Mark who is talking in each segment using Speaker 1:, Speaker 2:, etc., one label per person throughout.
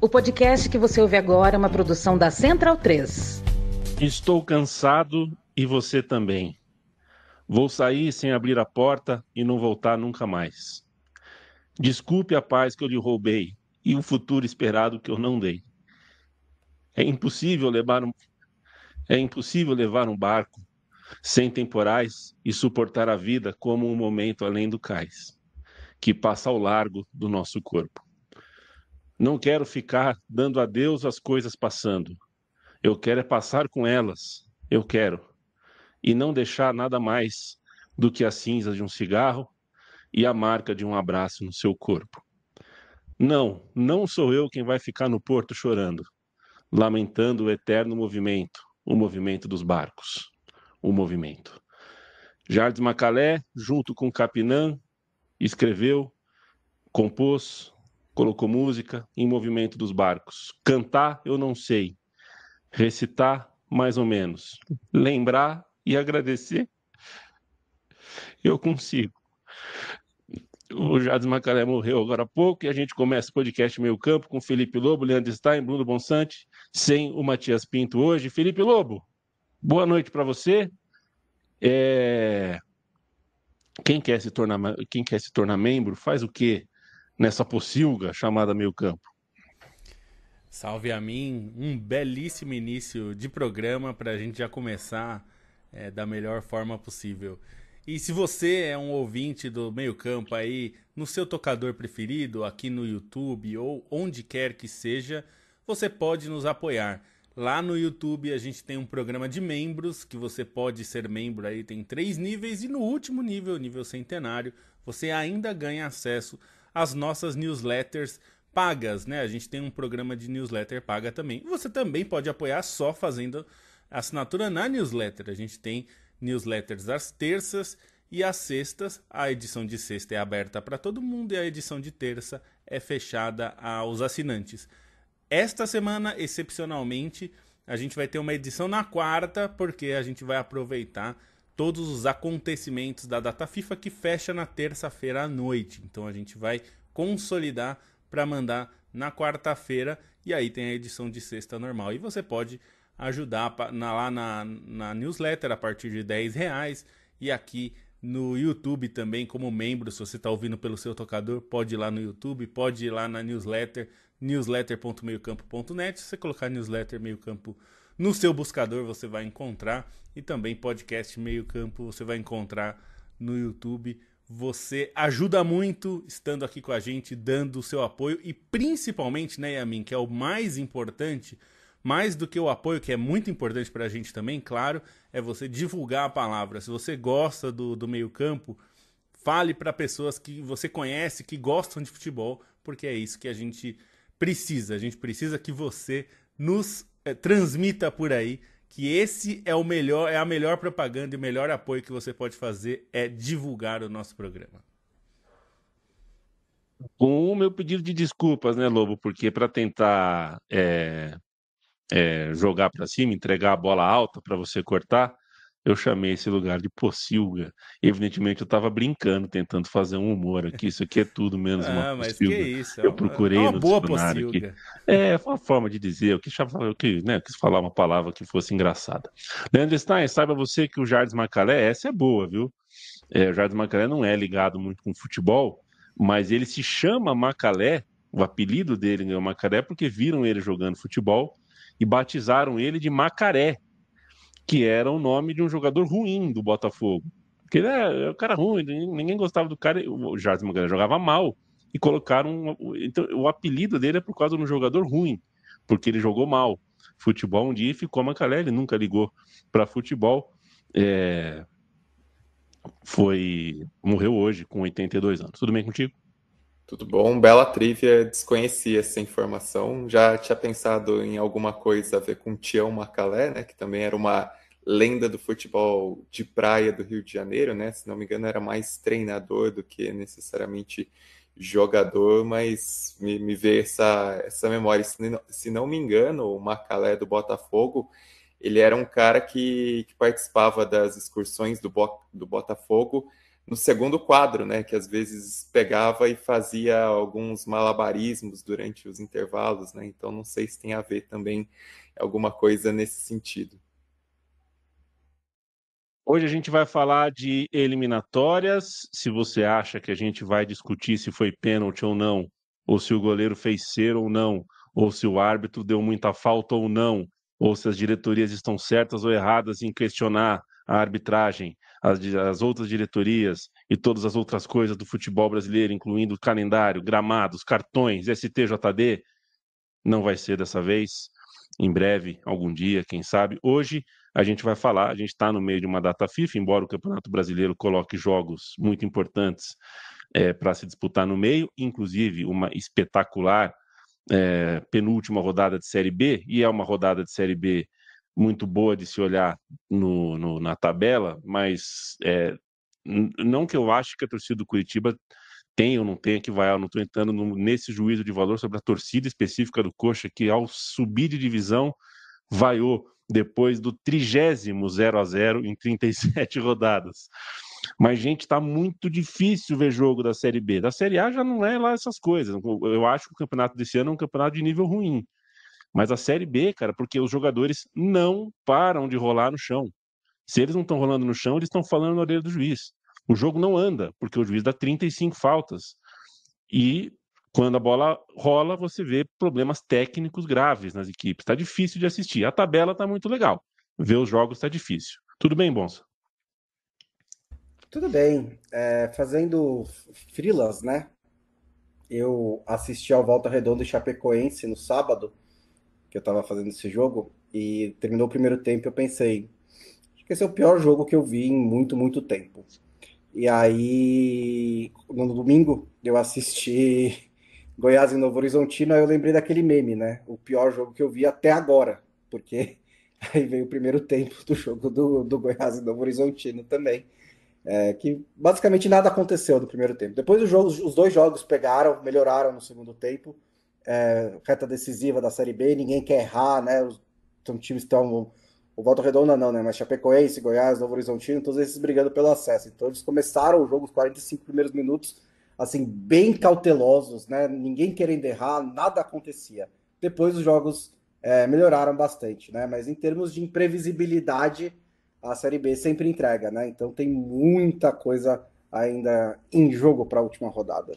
Speaker 1: O podcast que você ouve agora é uma produção da Central 3.
Speaker 2: Estou cansado e você também. Vou sair sem abrir a porta e não voltar nunca mais. Desculpe a paz que eu lhe roubei e o futuro esperado que eu não dei. É impossível levar um barco sem temporais e suportar a vida como um momento além do cais, que passa ao largo do nosso corpo. Não quero ficar dando adeus às coisas passando. Eu quero é passar com elas. Eu quero. E não deixar nada mais do que as cinzas de um cigarro e a marca de um abraço no seu corpo. Não, não sou eu quem vai ficar no porto chorando, lamentando o eterno movimento, o movimento dos barcos, o movimento. Jardim Macalé, junto com Capinã, escreveu, compôs, colocou música em movimento dos barcos. Cantar, eu não sei. Recitar, mais ou menos. Lembrar e agradecer, eu consigo. O Jardim Macalé morreu agora há pouco e a gente começa o podcast Meio Campo com Felipe Lobo, Leandro Stein, Bruno Bonsante, sem o Matias Pinto hoje. Felipe Lobo, boa noite para você. Quem quer se tornar membro faz o quê nessa pocilga chamada Meio Campo?
Speaker 3: Salve a mim, um belíssimo início de programa para a gente já começar da melhor forma possível. E se você é um ouvinte do Meio Campo aí, no seu tocador preferido, aqui no YouTube ou onde quer que seja, você pode nos apoiar. Lá no YouTube a gente tem um programa de membros, que você pode ser membro aí, tem 3 níveis, e no último nível, nível centenário, você ainda ganha acesso às nossas newsletters pagas, né? A gente tem um programa de newsletter paga também. Você também pode apoiar só fazendo assinatura na newsletter. A gente tem newsletters às terças e às sextas. A edição de sexta é aberta para todo mundo e a edição de terça é fechada aos assinantes. Esta semana, excepcionalmente, a gente vai ter uma edição na quarta, porque a gente vai aproveitar todos os acontecimentos da data FIFA que fecha na terça-feira à noite. Então a gente vai consolidar para mandar na quarta-feira e aí tem a edição de sexta normal. E você pode ajudar lá na newsletter a partir de R$10 e aqui no YouTube também como membro. Se você está ouvindo pelo seu tocador, pode ir lá no YouTube, pode ir lá na newsletter, newsletter.meiocampo.net. Se você colocar newsletter Meio Campo no seu buscador, você vai encontrar, e também podcast Meio Campo você vai encontrar no YouTube. Você ajuda muito estando aqui com a gente, dando o seu apoio e principalmente, né, Yamin, que é o mais importante, mais do que o apoio, que é muito importante para a gente também, claro, é você divulgar a palavra. Se você gosta do Meio Campo, fale para pessoas que você conhece, que gostam de futebol, porque é isso que a gente precisa. A gente precisa que você nos transmita por aí que esse é o melhor, é a melhor propaganda e o melhor apoio que você pode fazer é divulgar o nosso programa.
Speaker 2: Com o meu pedido de desculpas, né, Lobo? Porque para tentar jogar para cima, entregar a bola alta para você cortar, eu chamei esse lugar de pocilga. Evidentemente, eu estava brincando, tentando fazer um humor aqui. Isso aqui é tudo menos uma
Speaker 3: Mas que
Speaker 2: pocilga.
Speaker 3: isso,
Speaker 2: Eu
Speaker 3: é
Speaker 2: procurei
Speaker 3: uma
Speaker 2: no
Speaker 3: boa
Speaker 2: dicionário aqui.
Speaker 3: pocilga.
Speaker 2: Foi uma forma de dizer. Eu quis falar uma palavra que fosse engraçada. Leandro Stein, saiba você que o Jardim Macalé, essa é boa, viu? O Jardim Macalé não é ligado muito com futebol, mas ele se chama Macalé, o apelido dele é Macalé, porque viram ele jogando futebol e batizaram ele de Macaré, que era o nome de um jogador ruim do Botafogo. Porque ele é um cara ruim, ninguém gostava do cara, o Jardim Macalé jogava mal, e colocaram. Então, o apelido dele é por causa de um jogador ruim, porque ele jogou mal futebol um dia e ficou Macalé, ele nunca ligou para futebol. Morreu hoje com 82 anos. Tudo bem contigo?
Speaker 4: Tudo bom? Bela trivia, desconhecia essa informação. Já tinha pensado em alguma coisa a ver com Tião Macalé, né, que também era uma lenda do futebol de praia do Rio de Janeiro, né? Se não me engano, era mais treinador do que necessariamente jogador, mas me veio essa memória. Se não me engano, o Macalé do Botafogo, ele era um cara que participava das excursões do Botafogo no segundo quadro, né? Que às vezes pegava e fazia alguns malabarismos durante os intervalos, né? Então não sei se tem a ver também alguma coisa nesse sentido.
Speaker 2: Hoje a gente vai falar de eliminatórias. Se você acha que a gente vai discutir se foi pênalti ou não, ou se o goleiro fez ser ou não, ou se o árbitro deu muita falta ou não, ou se as diretorias estão certas ou erradas em questionar a arbitragem, as outras diretorias e todas as outras coisas do futebol brasileiro, incluindo calendário, gramados, cartões, STJD, não vai ser dessa vez. Em breve, algum dia, quem sabe. Hoje a gente vai falar, a gente está no meio de uma data FIFA, embora o Campeonato Brasileiro coloque jogos muito importantes para se disputar no meio, inclusive uma espetacular penúltima rodada de Série B, e é uma rodada de Série B muito boa de se olhar na tabela, mas não que eu ache que a torcida do Curitiba tem ou não tem que vai, eu não estou entrando nesse juízo de valor sobre a torcida específica do Coxa, que ao subir de divisão vaiou depois do 30º 0-0 em 37 rodadas. Mas, gente, tá muito difícil ver jogo da Série B. Da Série A já não é lá essas coisas. Eu acho que o campeonato desse ano é um campeonato de nível ruim. Mas a Série B, cara, porque os jogadores não param de rolar no chão. Se eles não estão rolando no chão, eles estão falando na orelha do juiz. O jogo não anda, porque o juiz dá 35 faltas. E quando a bola rola, você vê problemas técnicos graves nas equipes. Está difícil de assistir. A tabela está muito legal. Ver os jogos está difícil. Tudo bem, Bonsa?
Speaker 5: Tudo bem. Fazendo freelas, né? Eu assisti ao Volta Redonda e Chapecoense no sábado, que eu tava fazendo esse jogo, e terminou o primeiro tempo e eu pensei, acho que esse é o pior jogo que eu vi em muito, muito tempo. E aí, no domingo, eu assisti Goiás e Novo Horizontino, aí eu lembrei daquele meme, né? O pior jogo que eu vi até agora, porque aí veio o primeiro tempo do jogo do Goiás e Novo Horizontino também. Que basicamente nada aconteceu no primeiro tempo. Depois os dois jogos pegaram, melhoraram no segundo tempo. Reta decisiva da Série B, ninguém quer errar, né? São times estão. O Volta Redonda não, né? Mas Chapecoense, Goiás, Novo Horizontino, todos esses brigando pelo acesso. Então eles começaram o jogo, os 45 primeiros minutos, assim, bem cautelosos, né? Ninguém querendo errar, nada acontecia. Depois os jogos melhoraram bastante, né? Mas em termos de imprevisibilidade, a Série B sempre entrega, né? Então tem muita coisa ainda em jogo para a última rodada.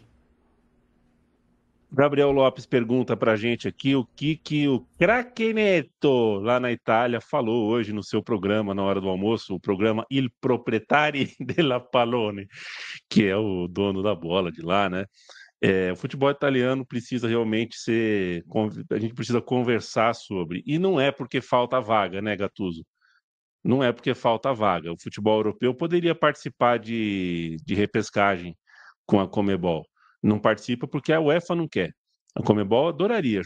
Speaker 2: Gabriel Lopes pergunta para a gente aqui o que o craque Neto, lá na Itália, falou hoje no seu programa, na hora do almoço, o programa Il Proprietari della Pallone, que é o dono da bola de lá, né? O futebol italiano precisa realmente ser... A gente precisa conversar sobre. E não é porque falta vaga, né, Gattuso? Não é porque falta vaga. O futebol europeu poderia participar de repescagem com a Conmebol. Não participa porque a UEFA não quer. A Conmebol adoraria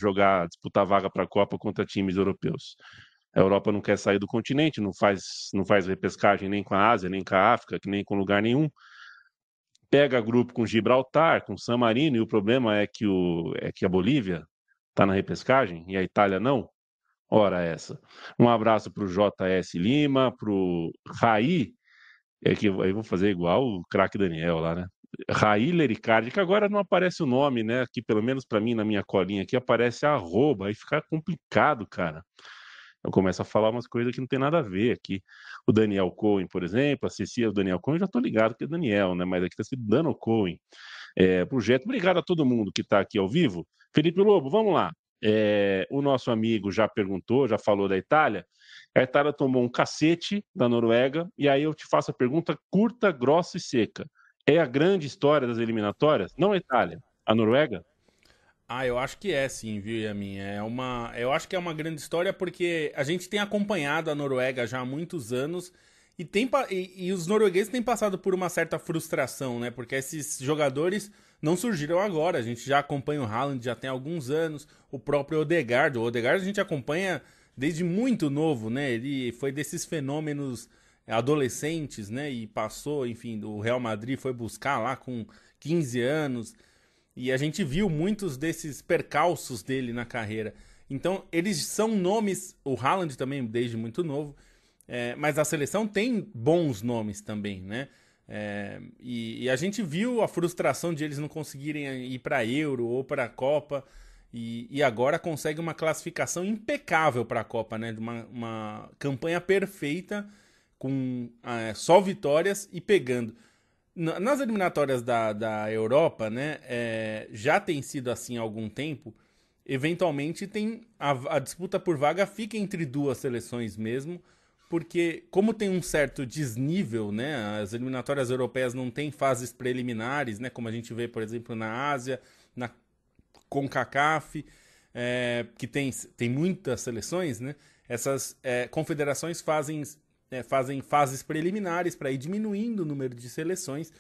Speaker 2: disputar vaga para a Copa contra times europeus. A Europa não quer sair do continente, não faz repescagem nem com a Ásia, nem com a África, nem com lugar nenhum. Pega grupo com Gibraltar, com San Marino, e o problema é que a Bolívia está na repescagem e a Itália não. Ora essa. Um abraço para o JS Lima, para o Raí, que eu vou fazer igual o craque Daniel lá, né? Raí Lericardi, que agora não aparece o nome, né? Aqui, pelo menos para mim, na minha colinha aqui, aparece arroba, aí fica complicado, cara. Eu começo a falar umas coisas que não tem nada a ver aqui. O Daniel Cohen, por exemplo, a Cecília, o Daniel Cohen, eu já tô ligado que é Daniel, né? Mas aqui tá escrito Dano Cohen. Projeto. Obrigado a todo mundo que está aqui ao vivo. Felipe Lobo, vamos lá. O nosso amigo já perguntou, já falou da Itália. A Itália tomou um cacete da Noruega, e aí eu te faço a pergunta curta, grossa e seca. É a grande história das eliminatórias? Não a Itália, a Noruega?
Speaker 3: Eu acho que é sim, viu, Yamin? Eu acho que é uma grande história porque a gente tem acompanhado a Noruega já há muitos anos e os noruegueses têm passado por uma certa frustração, né? Porque esses jogadores não surgiram agora. A gente já acompanha o Haaland já tem alguns anos, o próprio Odegaard. O Odegaard a gente acompanha desde muito novo, né? Ele foi desses fenômenos adolescentes, né? E passou, enfim, o Real Madrid foi buscar lá com 15 anos. E a gente viu muitos desses percalços dele na carreira. Então, eles são nomes, o Haaland também desde muito novo, mas a seleção tem bons nomes também, né? E a gente viu a frustração de eles não conseguirem ir para Euro ou para a Copa, e agora consegue uma classificação impecável para a Copa, né? Uma campanha perfeita, com só vitórias e pegando. Nas eliminatórias da Europa, né, já tem sido assim há algum tempo. Eventualmente tem a disputa por vaga fica entre duas seleções mesmo, porque como tem um certo desnível, né, as eliminatórias europeias não têm fases preliminares, né, como a gente vê, por exemplo, na Ásia, na CONCACAF, que tem muitas seleções, né, essas confederações fazem fases preliminares para ir diminuindo o número de seleções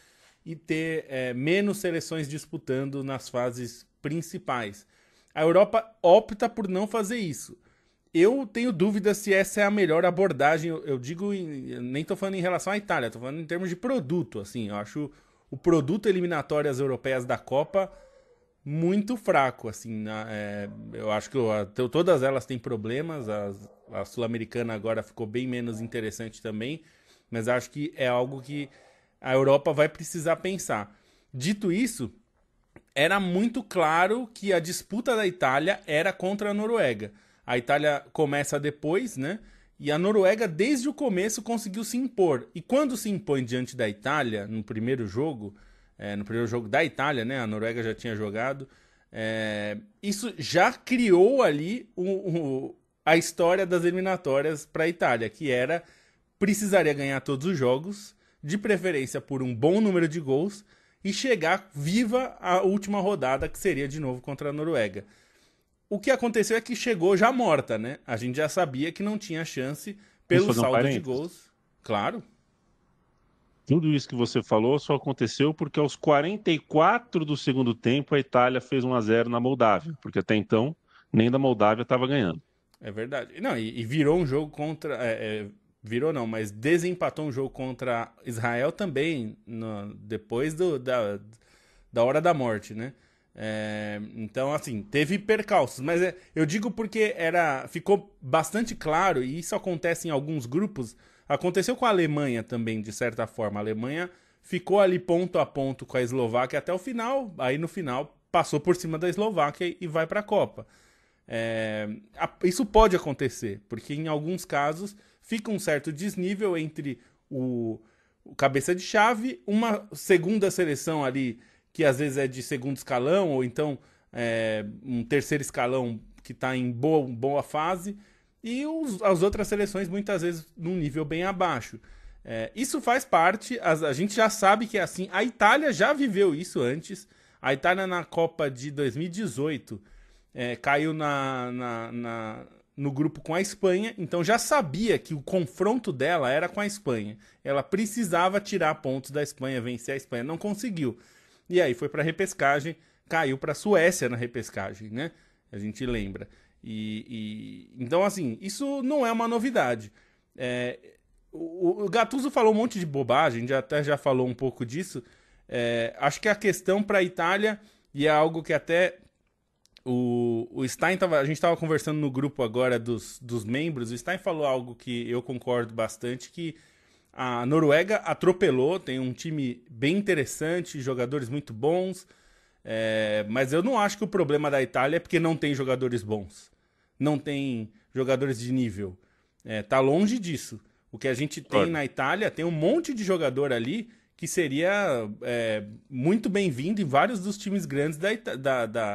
Speaker 3: e ter menos seleções disputando nas fases principais. A Europa opta por não fazer isso. Eu tenho dúvida se essa é a melhor abordagem. Eu digo, nem estou falando em relação à Itália, estou falando em termos de produto. Assim, eu acho o produto eliminatórias europeias da Copa muito fraco. Assim, eu acho que todas elas têm problemas. A Sul-Americana agora ficou bem menos interessante também, mas acho que é algo que a Europa vai precisar pensar. Dito isso, era muito claro que a disputa da Itália era contra a Noruega. A Itália começa depois, né? E a Noruega, desde o começo, conseguiu se impor. E quando se impõe diante da Itália, no primeiro jogo da Itália, né? A Noruega já tinha jogado. Isso já criou ali a história das eliminatórias para a Itália, que precisaria ganhar todos os jogos, de preferência por um bom número de gols, e chegar viva a última rodada, que seria de novo contra a Noruega. O que aconteceu é que chegou já morta, né? A gente já sabia que não tinha chance pelo saldo de gols. Claro.
Speaker 2: Tudo isso que você falou só aconteceu porque aos 44 do segundo tempo a Itália fez 1-0 na Moldávia, porque até então nem da Moldávia estava ganhando.
Speaker 3: É verdade. Não, e virou um jogo contra... virou não, mas desempatou um jogo contra Israel também, depois da hora da morte, né? Então, assim, teve percalços, mas eu digo porque ficou bastante claro, e isso acontece em alguns grupos, aconteceu com a Alemanha também, de certa forma. A Alemanha ficou ali ponto a ponto com a Eslováquia até o final, aí no final passou por cima da Eslováquia e vai para a Copa. Isso pode acontecer, porque em alguns casos fica um certo desnível entre o cabeça de chave, uma segunda seleção ali, que às vezes é de segundo escalão, ou então um terceiro escalão que está em boa fase, e as outras seleções muitas vezes num nível bem abaixo. Isso faz parte, a gente já sabe que é assim. A Itália já viveu isso antes. A Itália na Copa de 2018 caiu no grupo com a Espanha, então já sabia que o confronto dela era com a Espanha. Ela precisava tirar pontos da Espanha, vencer a Espanha, não conseguiu. E aí foi para a repescagem, caiu para a Suécia na repescagem, né? A gente lembra. Então, assim, isso não é uma novidade. O Gattuso falou um monte de bobagem, até já falou um pouco disso. Acho que a questão para a Itália, e é algo que até o Stein a gente estava conversando no grupo agora dos membros, o Stein falou algo que eu concordo bastante, que a Noruega atropelou, tem um time bem interessante, jogadores muito bons, mas eu não acho que o problema da Itália é porque não tem jogadores bons, não tem jogadores de nível. Tá longe disso. O que a gente tem na Itália, tem um monte de jogador ali que seria muito bem-vindo em vários dos times grandes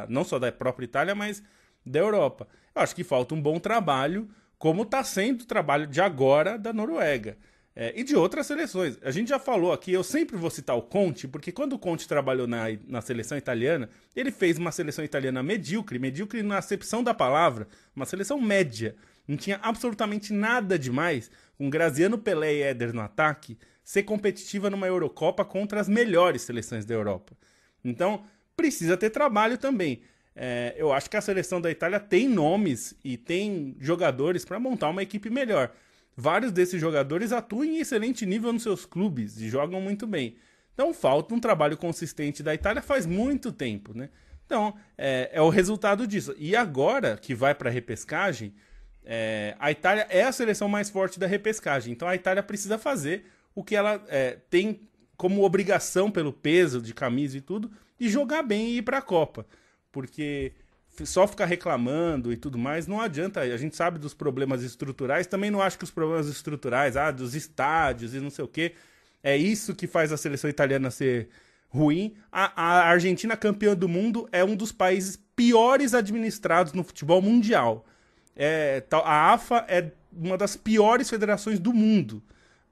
Speaker 3: não só da própria Itália, mas da Europa. Eu acho que falta um bom trabalho, como está sendo o trabalho de agora da Noruega. E de outras seleções. A gente já falou aqui, eu sempre vou citar o Conte, porque quando o Conte trabalhou na seleção italiana, ele fez uma seleção italiana medíocre na acepção da palavra, uma seleção média. Não tinha absolutamente nada demais, com Graziano, Pelé e Éder no ataque, ser competitiva numa Eurocopa contra as melhores seleções da Europa. Então, precisa ter trabalho também. Eu acho que a seleção da Itália tem nomes e tem jogadores para montar uma equipe melhor. Vários desses jogadores atuam em excelente nível nos seus clubes e jogam muito bem. Então falta um trabalho consistente da Itália faz muito tempo, né? Então é o resultado disso. E agora que vai para a repescagem, a Itália é a seleção mais forte da repescagem. Então a Itália precisa fazer o que ela tem como obrigação pelo peso de camisa e tudo, e jogar bem e ir para a Copa. Porque só ficar reclamando e tudo mais não adianta. A gente sabe dos problemas estruturais, também não acho que os problemas estruturais, dos estádios e não sei o quê, é isso que faz a seleção italiana ser ruim. A Argentina, campeã do mundo, é um dos países piores administrados no futebol mundial. A AFA é uma das piores federações do mundo.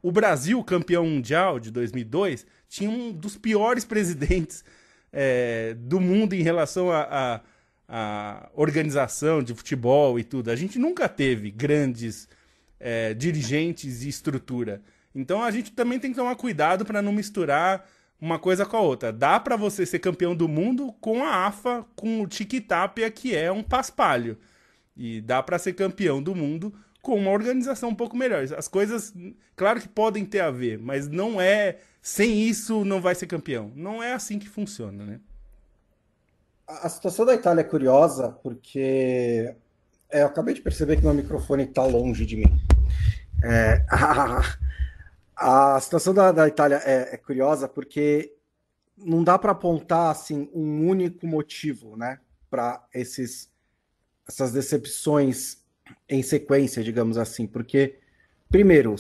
Speaker 3: O Brasil, campeão mundial de 2002, tinha um dos piores presidentes do mundo em relação a organização de futebol e tudo. A gente nunca teve grandes dirigentes e estrutura. Então a gente também tem que tomar cuidado para não misturar uma coisa com a outra. Dá para você ser campeão do mundo com a AFA, com o Tiquitapia, que é um paspalho. E dá para ser campeão do mundo com uma organização um pouco melhor. As coisas, claro que podem ter a ver, mas não é... Sem isso não vai ser campeão. Não é assim que funciona, né?
Speaker 5: A situação da Itália é curiosa, porque eu acabei de perceber que meu microfone está longe de mim. A situação da Itália é curiosa porque não dá para apontar assim, um único motivo, né, para essas decepções em sequência, digamos assim. Porque, primeiro,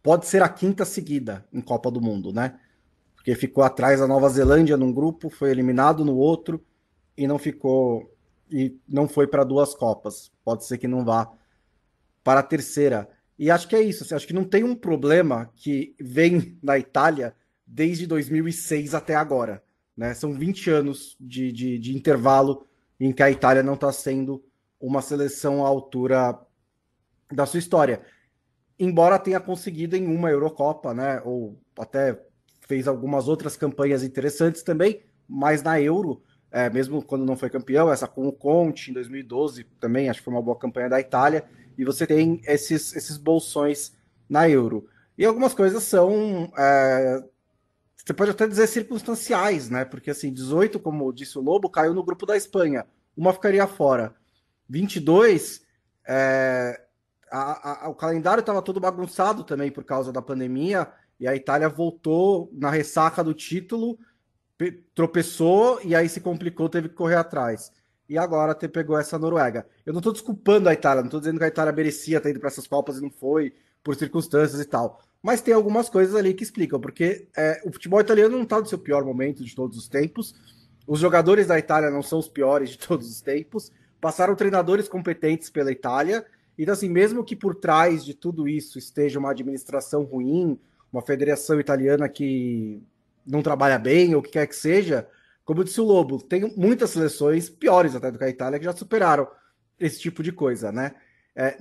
Speaker 5: pode ser a quinta seguida em Copa do Mundo, né? Porque ficou atrás da Nova Zelândia num grupo, foi eliminado no outro e não foi para 2 Copas. Pode ser que não vá para a terceira. E acho que é isso. Assim, acho que não tem um problema que vem na Itália desde 2006 até agora, né? São 20 anos de intervalo em que a Itália não está sendo uma seleção à altura da sua história. Embora tenha conseguido em uma Eurocopa, né? Ou até fez algumas outras campanhas interessantes também, mas na Euro, mesmo quando não foi campeão, essa com o Conte em 2012 também, acho que foi uma boa campanha da Itália, e você tem esses bolsões na Euro. E algumas coisas são, você pode até dizer circunstanciais, né? Porque assim, 18, como disse o Lobo, caiu no grupo da Espanha, uma ficaria fora. 22, o calendário estava todo bagunçado também por causa da pandemia, e a Itália voltou na ressaca do título, tropeçou e aí se complicou, teve que correr atrás. E agora pegou essa Noruega. Eu não estou desculpando a Itália, não estou dizendo que a Itália merecia ter ido para essas Copas e não foi, por circunstâncias e tal. Mas tem algumas coisas ali que explicam, porque o futebol italiano não está no seu pior momento de todos os tempos. Os jogadores da Itália não são os piores de todos os tempos. Passaram treinadores competentes pela Itália. Então, assim, mesmo que por trás de tudo isso esteja uma administração ruim, uma federação italiana que não trabalha bem, ou o que quer que seja, como disse o Lobo, tem muitas seleções piores até do que a Itália que já superaram esse tipo de coisa, né?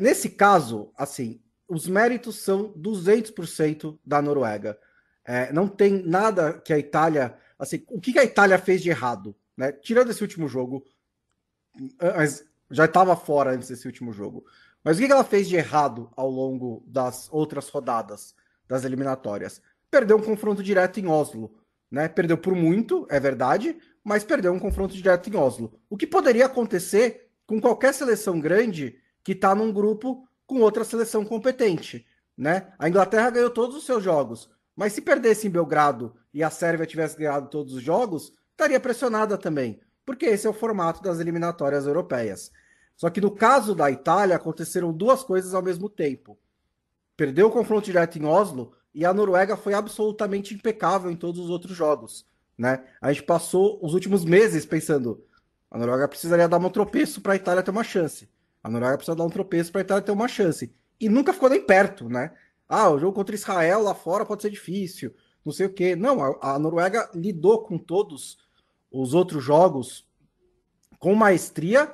Speaker 5: Nesse caso, assim, os méritos são 200% da Noruega. Não tem nada que a Itália... Assim, o que a Itália fez de errado, né? Tirando esse último jogo, mas já estava fora antes desse último jogo. Mas o que ela fez de errado ao longo das outras rodadas das eliminatórias? Perdeu um confronto direto em Oslo, né? Perdeu por muito, é verdade, mas perdeu um confronto direto em Oslo. O que poderia acontecer com qualquer seleção grande que está num grupo com outra seleção competente, né? A Inglaterra ganhou todos os seus jogos, mas se perdesse em Belgrado e a Sérvia tivesse ganhado todos os jogos, estaria pressionada também, porque esse é o formato das eliminatórias europeias. Só que no caso da Itália, aconteceram 2 coisas ao mesmo tempo. Perdeu o confronto direto em Oslo e a Noruega foi absolutamente impecável em todos os outros jogos, né? A gente passou os últimos meses pensando, a Noruega precisaria dar um tropeço para a Itália ter uma chance. A Noruega precisa dar um tropeço para a Itália ter uma chance. E nunca ficou nem perto, né? O jogo contra Israel lá fora pode ser difícil, não sei o quê. Não, a Noruega lidou com todos os outros jogos com maestria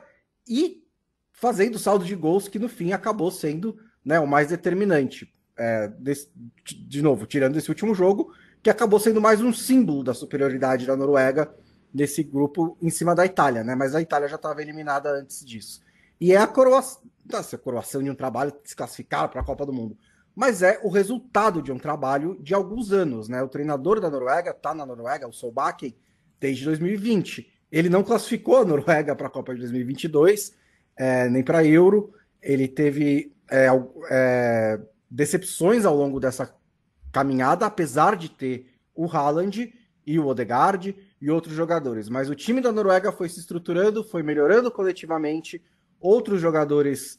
Speaker 5: e fazendo saldo de gols que no fim acabou sendo, né, o mais determinante. De novo, tirando esse último jogo, que acabou sendo mais um símbolo da superioridade da Noruega nesse grupo em cima da Itália, né? Mas a Itália já estava eliminada antes disso. E é a coroação de um trabalho que se classificar para a Copa do Mundo. Mas é o resultado de um trabalho de alguns anos, né? O treinador da Noruega está na Noruega, o Solbakken, desde 2020. Ele não classificou a Noruega para a Copa de 2022, nem para a Euro. Ele teve decepções ao longo dessa caminhada, apesar de ter o Haaland e o Odegaard e outros jogadores. Mas o time da Noruega foi se estruturando, foi melhorando coletivamente, outros jogadores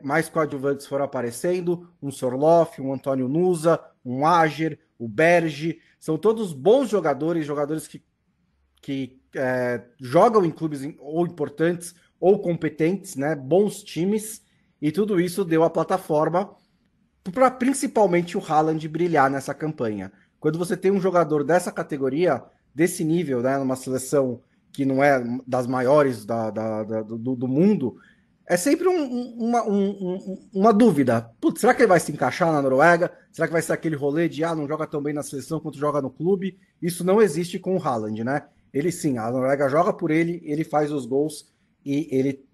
Speaker 5: mais coadjuvantes foram aparecendo, um Sorloth, um Antônio Nusa, um Ajer, o Berge, são todos bons jogadores, jogadores que jogam em clubes ou importantes ou competentes, né? Bons times, e tudo isso deu a plataforma para principalmente o Haaland brilhar nessa campanha. Quando você tem um jogador dessa categoria, desse nível, né, numa seleção que não é das maiores do mundo, é sempre uma dúvida. Putz, será que ele vai se encaixar na Noruega? Será que vai ser aquele rolê de não joga tão bem na seleção quanto joga no clube? Isso não existe com o Haaland, né? Ele sim, a Noruega joga por ele, ele faz os gols e ele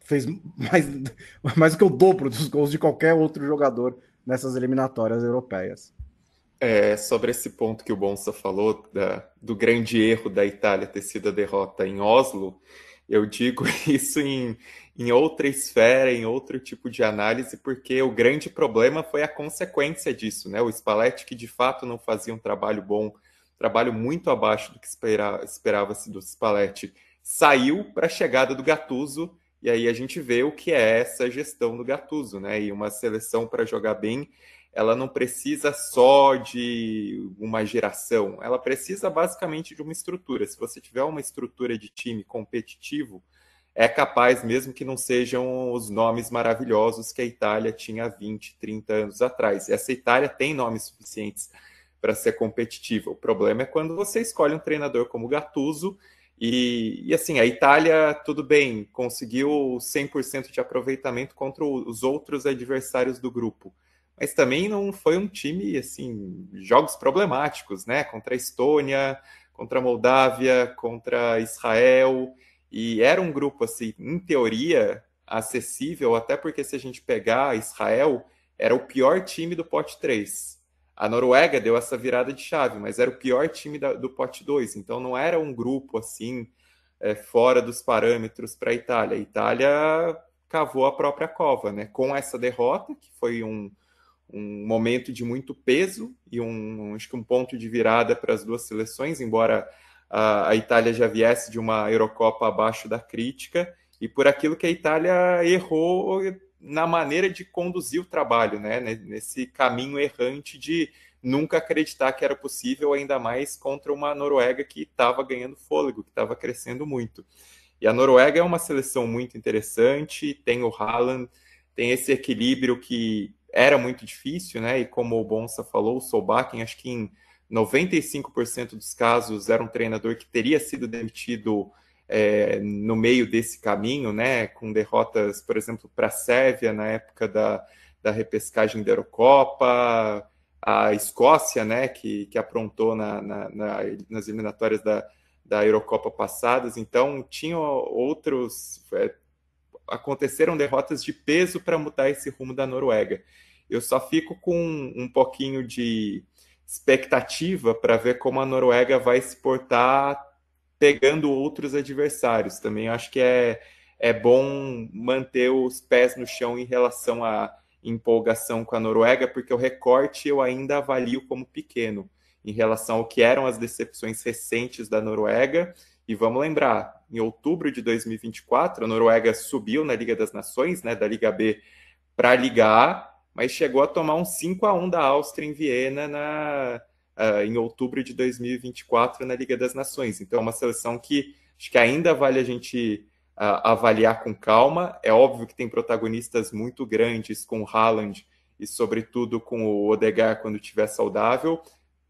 Speaker 5: fez mais do que o dobro dos gols de qualquer outro jogador nessas eliminatórias europeias.
Speaker 4: Sobre esse ponto que o Bonsa falou, do grande erro da Itália ter sido a derrota em Oslo, eu digo isso em outra esfera, em outro tipo de análise, porque o grande problema foi a consequência disso, né? O Spalletti, que de fato não fazia um trabalho bom, trabalho muito abaixo do que esperava-se do Spalletti, saiu para a chegada do Gattuso, e aí a gente vê o que é essa gestão do Gattuso, né? E uma seleção para jogar bem, ela não precisa só de uma geração, ela precisa basicamente de uma estrutura. Se você tiver uma estrutura de time competitivo, é capaz, mesmo que não sejam os nomes maravilhosos que a Itália tinha há 20, 30 anos atrás. Essa Itália tem nomes suficientes para ser competitiva. O problema é quando você escolhe um treinador como Gattuso e assim, a Itália, tudo bem, conseguiu 100% de aproveitamento contra os outros adversários do grupo. Mas também não foi um time, assim, jogos problemáticos, né? Contra a Estônia, contra a Moldávia, contra Israel. E era um grupo, assim, em teoria, acessível, até porque se a gente pegar Israel, era o pior time do pote 3. A Noruega deu essa virada de chave, mas era o pior time do pote 2. Então não era um grupo, assim, fora dos parâmetros para a Itália. A Itália cavou a própria cova, né? Com essa derrota, que foi um momento de muito peso e acho que um ponto de virada para as duas seleções, embora a Itália já viesse de uma Eurocopa abaixo da crítica, e por aquilo que a Itália errou na maneira de conduzir o trabalho, né? Nesse caminho errante de nunca acreditar que era possível, ainda mais contra uma Noruega que estava ganhando fôlego, que estava crescendo muito. E a Noruega é uma seleção muito interessante, tem o Haaland, tem esse equilíbrio que era muito difícil, né? E como o Bonsa falou, o Solbakken, acho que em 95% dos casos era um treinador que teria sido demitido no meio desse caminho, né? Com derrotas, por exemplo, para a Sérvia na época da repescagem da Eurocopa, a Escócia, né? Que aprontou nas eliminatórias da Eurocopa passadas. Então, tinham outros... aconteceram derrotas de peso para mudar esse rumo da Noruega. Eu só fico com um pouquinho de expectativa para ver como a Noruega vai se portar pegando outros adversários. Também acho que é bom manter os pés no chão em relação à empolgação com a Noruega, porque o recorte eu ainda avalio como pequeno em relação ao que eram as decepções recentes da Noruega. E vamos lembrar, em outubro de 2024, a Noruega subiu na Liga das Nações, né, da Liga B para a Liga A, mas chegou a tomar um 5-1 da Áustria em Viena em outubro de 2024 na Liga das Nações. Então é uma seleção que acho que ainda vale a gente avaliar com calma. É óbvio que tem protagonistas muito grandes com o Haaland e sobretudo com o Odegaard quando estiver saudável.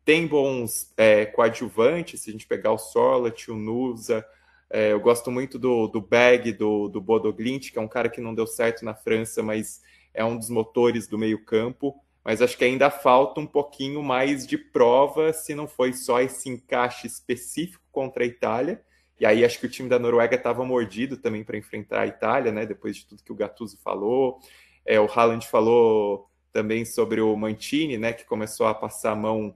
Speaker 4: Tem bons coadjuvantes, se a gente pegar o Sorloth, o Nusa. Eu gosto muito do Berg, do Bodo Glimt, que é um cara que não deu certo na França, mas é um dos motores do meio-campo. Mas acho que ainda falta um pouquinho mais de prova, se não foi só esse encaixe específico contra a Itália. E aí acho que o time da Noruega estava mordido também para enfrentar a Itália, né? Depois de tudo que o Gattuso falou. O Haaland falou também sobre o Mancini, né? Que começou a passar a mão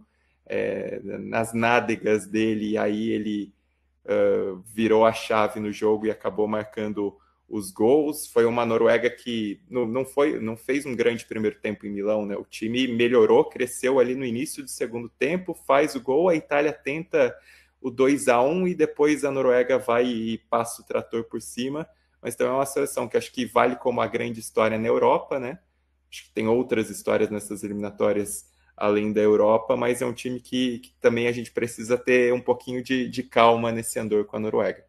Speaker 4: nas nádegas dele, e aí ele virou a chave no jogo e acabou marcando os gols. Foi uma Noruega que não fez um grande primeiro tempo em Milão, né? O time melhorou, cresceu ali no início do segundo tempo, faz o gol, a Itália tenta o 2-1 e depois a Noruega vai e passa o trator por cima. Mas também é uma seleção que acho que vale como a grande história na Europa, né? Acho que tem outras histórias nessas eliminatórias além da Europa, mas é um time que também a gente precisa ter um pouquinho de calma nesse andor com a Noruega.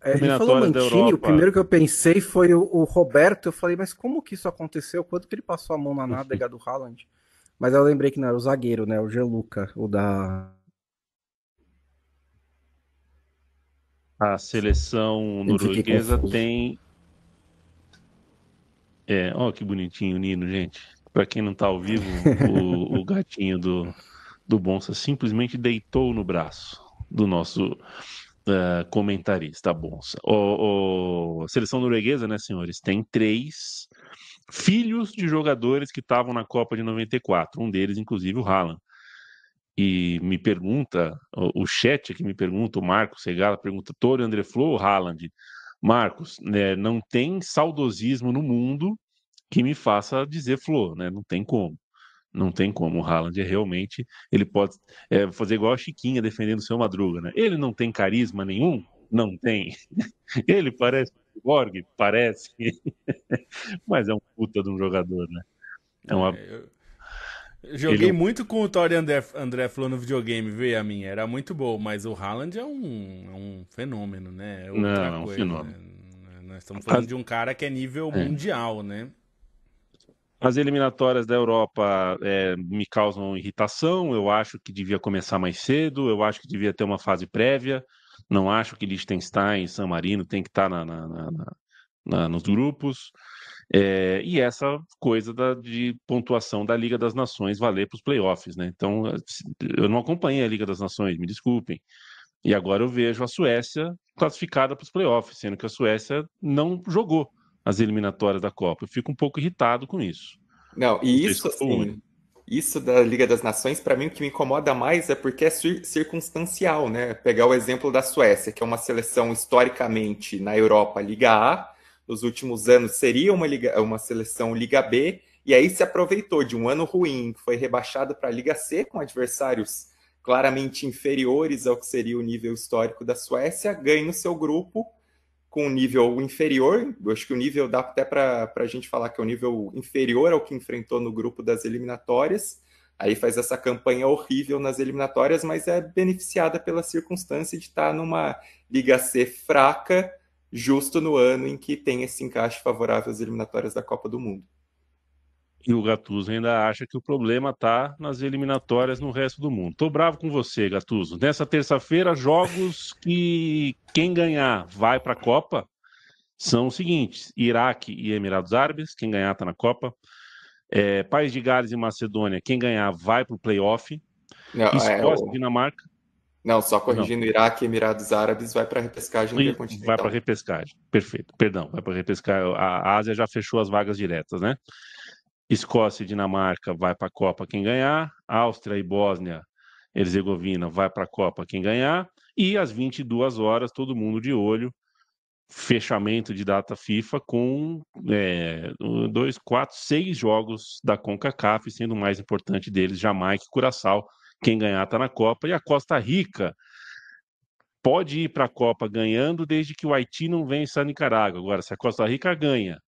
Speaker 5: Ele falou
Speaker 2: Eliminatórias da
Speaker 5: Mancini, o
Speaker 2: Europa.
Speaker 5: primeiro que eu pensei foi o Roberto. Eu falei, mas como que isso aconteceu? Quando que ele passou a mão na nádega do Haaland? Mas eu lembrei que não era o zagueiro, né? O Gianluca, o da.
Speaker 2: A seleção
Speaker 5: Eu fiquei
Speaker 2: norueguesa
Speaker 5: confuso.
Speaker 2: tem. Ó, que bonitinho o Nino, gente. Para quem não tá ao vivo, o gatinho do Bonsa simplesmente deitou no braço do nosso comentarista Bonsa. A seleção norueguesa, né, senhores, tem 3 filhos de jogadores que estavam na Copa de 94. Um deles, inclusive, o Haaland. E me pergunta, o chat aqui me pergunta, o Marcos Segala pergunta, Toro, André Flo ou Haaland? Marcos, né, não tem saudosismo no mundo que me faça dizer Flo, né? Não tem como. Não tem como. O Haaland é realmente. Ele pode fazer igual a Chiquinha defendendo o seu Madruga, né? Ele não tem carisma nenhum? Não tem. Ele parece um Borg? Parece. Mas é um puta de um jogador, né? É uma.
Speaker 3: Eu
Speaker 2: Ele é
Speaker 3: joguei muito com o Thor e André Flo no videogame, veio a minha. Era muito bom, mas o Haaland é um fenômeno, né? É outra
Speaker 2: Não, é um
Speaker 3: coisa.
Speaker 2: fenômeno.
Speaker 3: Nós estamos falando
Speaker 2: As,
Speaker 3: de um cara que é nível
Speaker 2: é.
Speaker 3: mundial, né?
Speaker 2: As eliminatórias da Europa me causam irritação. Eu acho que devia começar mais cedo. Eu acho que devia ter uma fase prévia. Não acho que Liechtenstein e San Marino tem que estar nos grupos. E essa coisa de pontuação da Liga das Nações valer para os playoffs, né? Então, eu não acompanhei a Liga das Nações, me desculpem. E agora eu vejo a Suécia classificada para os playoffs, sendo que a Suécia não jogou as eliminatórias da Copa. Eu fico um pouco irritado com isso.
Speaker 4: Não,
Speaker 2: Não
Speaker 4: e
Speaker 2: sei se
Speaker 4: isso,
Speaker 2: eu sou o único.
Speaker 4: assim, isso da Liga das Nações, para mim, o que me incomoda mais é porque é circunstancial, né? Pegar o exemplo da Suécia, que é uma seleção historicamente na Europa Liga A, nos últimos anos seria uma seleção Liga B, e aí se aproveitou de um ano ruim, foi rebaixado para a Liga C com adversários claramente inferiores ao que seria o nível histórico da Suécia, ganha o seu grupo com um nível inferior. Eu acho que o nível dá até para a gente falar que é um nível inferior ao que enfrentou no grupo das eliminatórias. Aí faz essa campanha horrível nas eliminatórias, mas é beneficiada pela circunstância de estar numa Liga C fraca, justo no ano em que tem esse encaixe favorável às eliminatórias da Copa do Mundo.
Speaker 2: E o Gattuso ainda acha que o problema está nas eliminatórias no resto do mundo. Tô bravo com você, Gattuso. Nessa terça-feira, jogos que quem ganhar vai para a Copa são os seguintes: Iraque e Emirados Árabes, quem ganhar está na Copa. País de Gales e Macedônia, quem ganhar vai para o playoff.
Speaker 4: Não,
Speaker 2: Escócia e Dinamarca.
Speaker 4: não, só
Speaker 2: Não,
Speaker 4: corrigindo, Iraque e Emirados Árabes vai para a repescagem
Speaker 2: vai para
Speaker 4: intercontinental.
Speaker 2: repescagem. Perfeito, perdão, vai para repescagem. A Ásia já fechou as vagas diretas, né? Escócia e Dinamarca vai para a Copa quem ganhar. Áustria e Bósnia Herzegovina vai para a Copa quem ganhar. E às 22 horas, todo mundo de olho, fechamento de data FIFA com 2, 4, 6 jogos da CONCACAF, sendo o mais importante deles Jamaica e Curaçao. Quem ganhar está na Copa. E a Costa Rica pode ir para a Copa ganhando desde que o Haiti não vença a Nicarágua. Agora, se a Costa Rica ganha,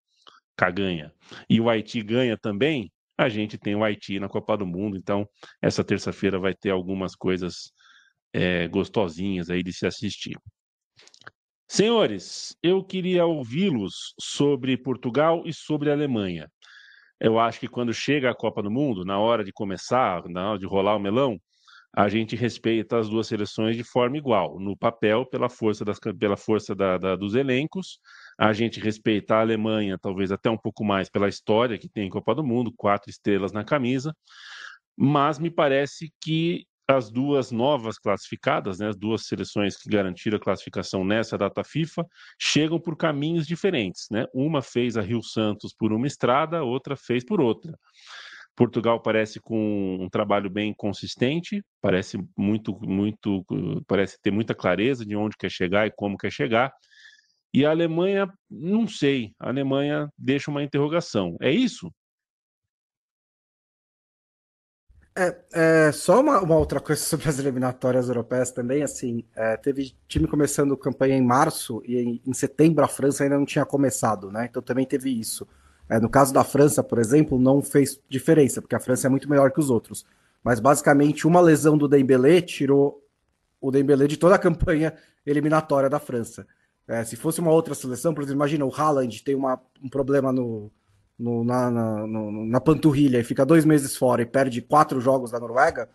Speaker 2: caganha, e o Haiti ganha também, a gente tem o Haiti na Copa do Mundo. Então, essa terça-feira vai ter algumas coisas gostosinhas aí de se assistir. Senhores, eu queria ouvi-los sobre Portugal e sobre a Alemanha. Eu acho que quando chega a Copa do Mundo, na hora de começar, na hora de rolar o melão, a gente respeita as duas seleções de forma igual. No papel, pela força dos elencos, a gente respeita a Alemanha, talvez até um pouco mais pela história que tem em Copa do Mundo, 4 estrelas na camisa, mas me parece que as duas novas classificadas, né, as duas seleções que garantiram a classificação nessa data FIFA, chegam por caminhos diferentes, né? Uma fez a Rio Santos por uma estrada, outra fez por outra. Portugal parece com um trabalho bem consistente, parece parece ter muita clareza de onde quer chegar e como quer chegar. E a Alemanha, não sei, a Alemanha deixa uma interrogação. É isso?
Speaker 5: Só uma outra coisa sobre as eliminatórias europeias também, assim, teve time começando campanha em março e em setembro a França ainda não tinha começado, né? Então também teve isso. No caso da França, por exemplo, não fez diferença, porque a França é muito melhor que os outros. Mas basicamente uma lesão do Dembélé tirou o Dembélé de toda a campanha eliminatória da França. Se fosse uma outra seleção, por exemplo, imagina o Haaland tem um problema na panturrilha e fica 2 meses fora e perde 4 jogos da Noruega,